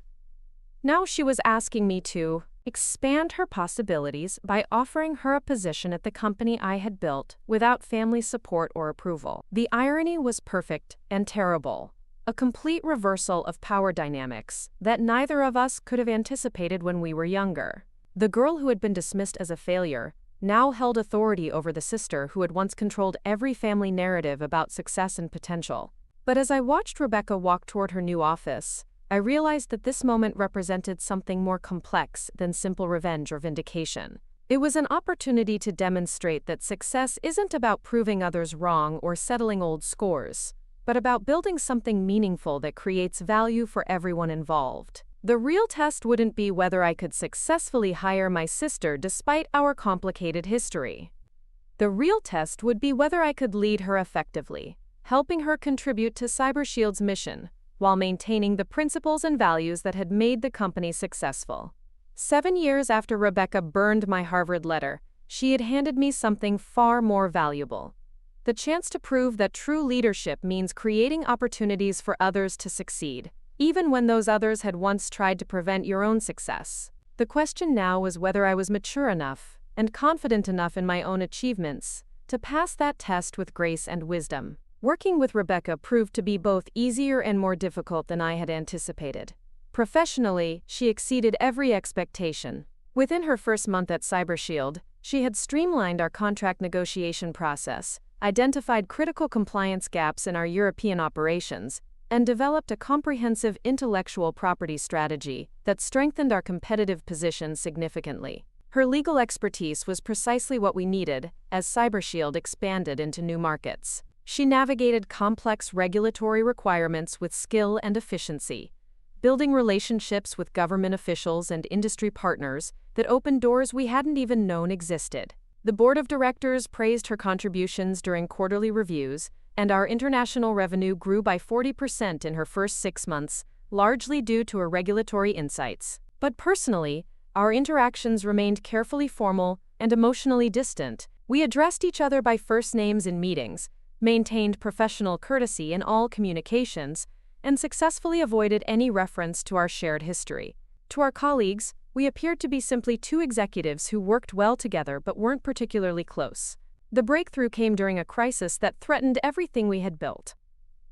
Now she was asking me to expand her possibilities by offering her a position at the company I had built without family support or approval. The irony was perfect and terrible, a complete reversal of power dynamics that neither of us could have anticipated when we were younger. The girl who had been dismissed as a failure now held authority over the sister who had once controlled every family narrative about success and potential. But as I watched Rebecca walk toward her new office, I realized that this moment represented something more complex than simple revenge or vindication. It was an opportunity to demonstrate that success isn't about proving others wrong or settling old scores, but about building something meaningful that creates value for everyone involved. The real test wouldn't be whether I could successfully hire my sister despite our complicated history. The real test would be whether I could lead her effectively, helping her contribute to CyberShield's mission, while maintaining the principles and values that had made the company successful. 7 years after Rebecca burned my Harvard letter, she had handed me something far more valuable: the chance to prove that true leadership means creating opportunities for others to succeed, even when those others had once tried to prevent your own success. The question now was whether I was mature enough and confident enough in my own achievements to pass that test with grace and wisdom. Working with Rebecca proved to be both easier and more difficult than I had anticipated. Professionally, she exceeded every expectation. Within her first month at CyberShield, she had streamlined our contract negotiation process, identified critical compliance gaps in our European operations, and developed a comprehensive intellectual property strategy that strengthened our competitive position significantly. Her legal expertise was precisely what we needed as CyberShield expanded into new markets. She navigated complex regulatory requirements with skill and efficiency, building relationships with government officials and industry partners that opened doors we hadn't even known existed. The board of directors praised her contributions during quarterly reviews, and our international revenue grew by 40% in her first 6 months, largely due to her regulatory insights. But personally, our interactions remained carefully formal and emotionally distant. We addressed each other by first names in meetings, maintained professional courtesy in all communications, and successfully avoided any reference to our shared history. To our colleagues, we appeared to be simply two executives who worked well together but weren't particularly close. The breakthrough came during a crisis that threatened everything we had built.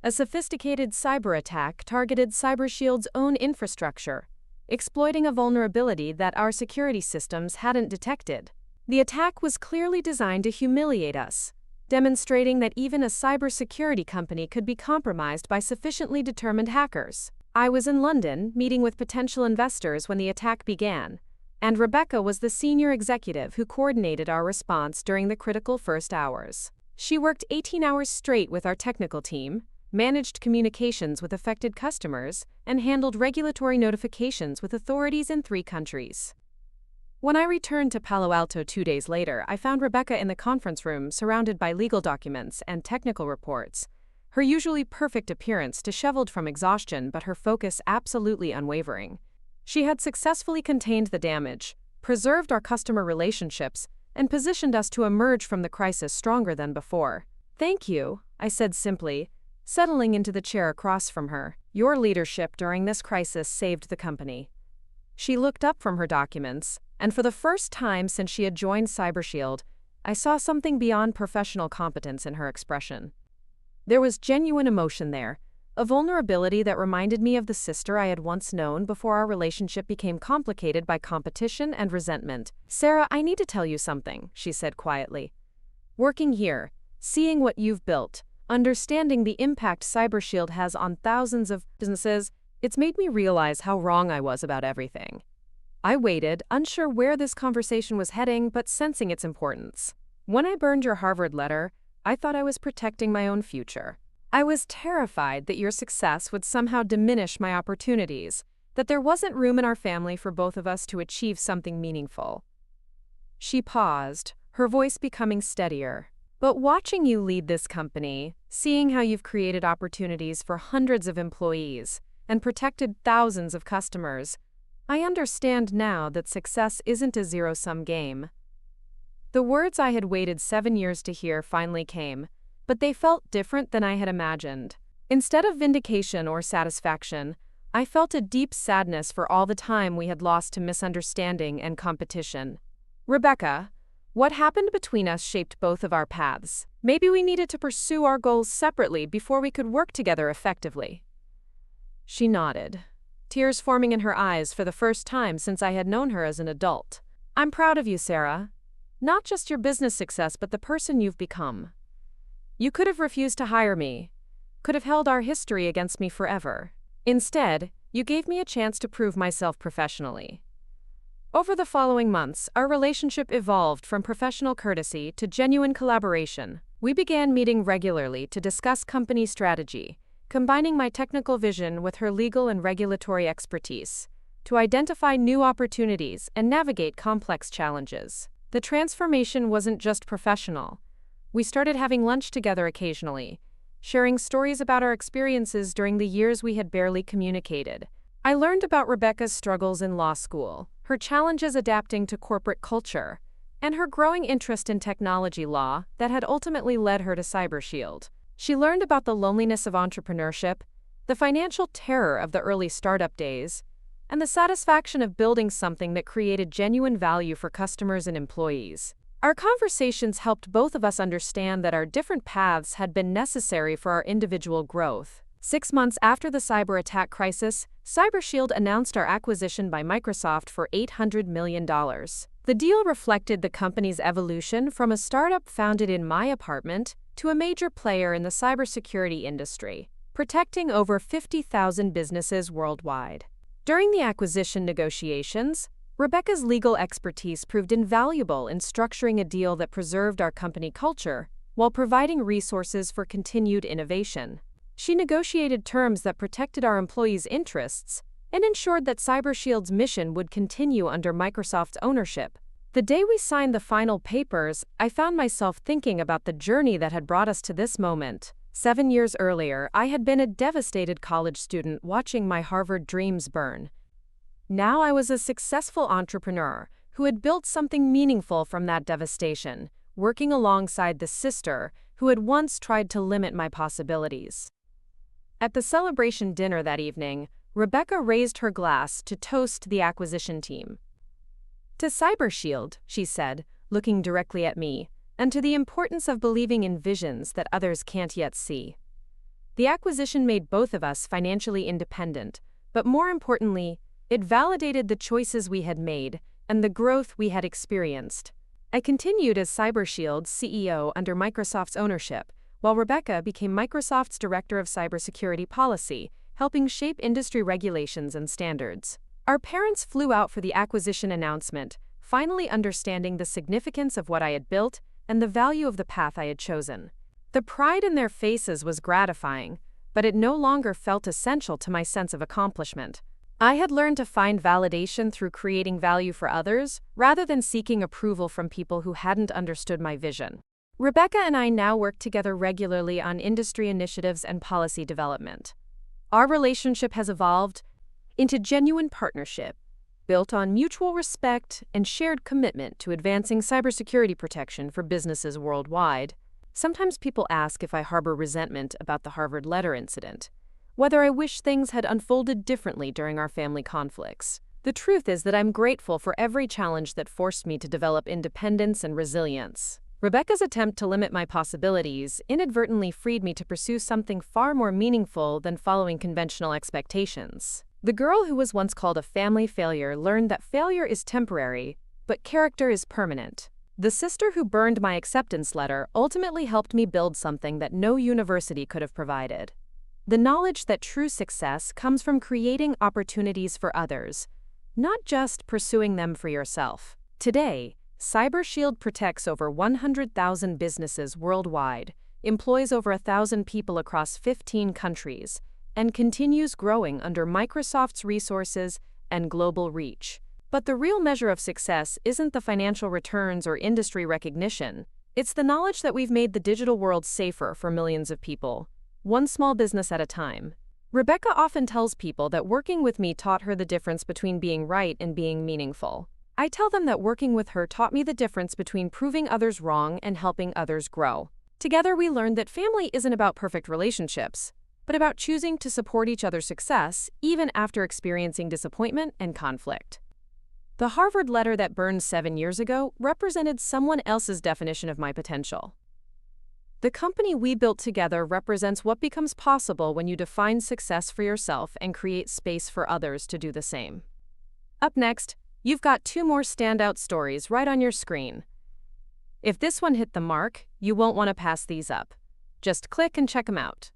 A sophisticated cyber attack targeted CyberShield's own infrastructure, exploiting a vulnerability that our security systems hadn't detected. The attack was clearly designed to humiliate us, demonstrating that even a cybersecurity company could be compromised by sufficiently determined hackers. I was in London, meeting with potential investors when the attack began, and Rebecca was the senior executive who coordinated our response during the critical first hours. She worked 18 hours straight with our technical team, managed communications with affected customers, and handled regulatory notifications with authorities in 3 countries. When I returned to Palo Alto 2 days later, I found Rebecca in the conference room surrounded by legal documents and technical reports. Her usually perfect appearance disheveled from exhaustion, but her focus absolutely unwavering. She had successfully contained the damage, preserved our customer relationships, and positioned us to emerge from the crisis stronger than before. "Thank you," I said simply, settling into the chair across from her. "Your leadership during this crisis saved the company." She looked up from her documents, and for the first time since she had joined CyberShield, I saw something beyond professional competence in her expression. There was genuine emotion there, a vulnerability that reminded me of the sister I had once known before our relationship became complicated by competition and resentment. "Sarah, I need to tell you something," she said quietly. "Working here, seeing what you've built, understanding the impact CyberShield has on thousands of businesses, it's made me realize how wrong I was about everything." I waited, unsure where this conversation was heading, but sensing its importance. "When I burned your Harvard letter, I thought I was protecting my own future. I was terrified that your success would somehow diminish my opportunities, that there wasn't room in our family for both of us to achieve something meaningful." She paused, her voice becoming steadier. "But watching you lead this company, seeing how you've created opportunities for hundreds of employees and protected thousands of customers, I understand now that success isn't a zero-sum game." The words I had waited 7 years to hear finally came, but they felt different than I had imagined. Instead of vindication or satisfaction, I felt a deep sadness for all the time we had lost to misunderstanding and competition. "Rebecca, what happened between us shaped both of our paths. Maybe we needed to pursue our goals separately before we could work together effectively." She nodded, tears forming in her eyes for the first time since I had known her as an adult. "I'm proud of you, Sarah. Not just your business success, but the person you've become. You could have refused to hire me, could have held our history against me forever. Instead, you gave me a chance to prove myself professionally." Over the following months, our relationship evolved from professional courtesy to genuine collaboration. We began meeting regularly to discuss company strategy, combining my technical vision with her legal and regulatory expertise, to identify new opportunities and navigate complex challenges. The transformation wasn't just professional. We started having lunch together occasionally, sharing stories about our experiences during the years we had barely communicated. I learned about Rebecca's struggles in law school, her challenges adapting to corporate culture, and her growing interest in technology law that had ultimately led her to CyberShield. She learned about the loneliness of entrepreneurship, the financial terror of the early startup days, and the satisfaction of building something that created genuine value for customers and employees. Our conversations helped both of us understand that our different paths had been necessary for our individual growth. 6 months after the cyber attack crisis, CyberShield announced our acquisition by Microsoft for $800 million. The deal reflected the company's evolution from a startup founded in my apartment to a major player in the cybersecurity industry, protecting over 50,000 businesses worldwide. During the acquisition negotiations, Rebecca's legal expertise proved invaluable in structuring a deal that preserved our company culture while providing resources for continued innovation. She negotiated terms that protected our employees' interests and ensured that CyberShield's mission would continue under Microsoft's ownership. The day we signed the final papers, I found myself thinking about the journey that had brought us to this moment. 7 years earlier, I had been a devastated college student watching my Harvard dreams burn. Now I was a successful entrepreneur who had built something meaningful from that devastation, working alongside the sister who had once tried to limit my possibilities. At the celebration dinner that evening, Rebecca raised her glass to toast the acquisition team. "To CyberShield," she said, looking directly at me, "and to the importance of believing in visions that others can't yet see." The acquisition made both of us financially independent, but more importantly, it validated the choices we had made and the growth we had experienced. I continued as CyberShield's CEO under Microsoft's ownership, while Rebecca became Microsoft's Director of Cybersecurity Policy, helping shape industry regulations and standards. Our parents flew out for the acquisition announcement, finally understanding the significance of what I had built and the value of the path I had chosen. The pride in their faces was gratifying, but it no longer felt essential to my sense of accomplishment. I had learned to find validation through creating value for others, rather than seeking approval from people who hadn't understood my vision. Rebecca and I now work together regularly on industry initiatives and policy development. Our relationship has evolved into genuine partnership, built on mutual respect and shared commitment to advancing cybersecurity protection for businesses worldwide. Sometimes people ask if I harbor resentment about the Harvard letter incident, whether I wish things had unfolded differently during our family conflicts. The truth is that I'm grateful for every challenge that forced me to develop independence and resilience. Rebecca's attempt to limit my possibilities inadvertently freed me to pursue something far more meaningful than following conventional expectations. The girl who was once called a family failure learned that failure is temporary, but character is permanent. The sister who burned my acceptance letter ultimately helped me build something that no university could have provided. The knowledge that true success comes from creating opportunities for others, not just pursuing them for yourself. Today, CyberShield protects over 100,000 businesses worldwide, employs over 1,000 people across 15 countries, and continues growing under Microsoft's resources and global reach. But the real measure of success isn't the financial returns or industry recognition. It's the knowledge that we've made the digital world safer for millions of people, one small business at a time. Rebecca often tells people that working with me taught her the difference between being right and being meaningful. I tell them that working with her taught me the difference between proving others wrong and helping others grow. Together we learned that family isn't about perfect relationships, but about choosing to support each other's success even after experiencing disappointment and conflict. The Harvard letter that burned 7 years ago represented someone else's definition of my potential. The company we built together represents what becomes possible when you define success for yourself and create space for others to do the same. Up next, you've got 2 more standout stories right on your screen. If this one hit the mark, you won't want to pass these up. Just click and check them out.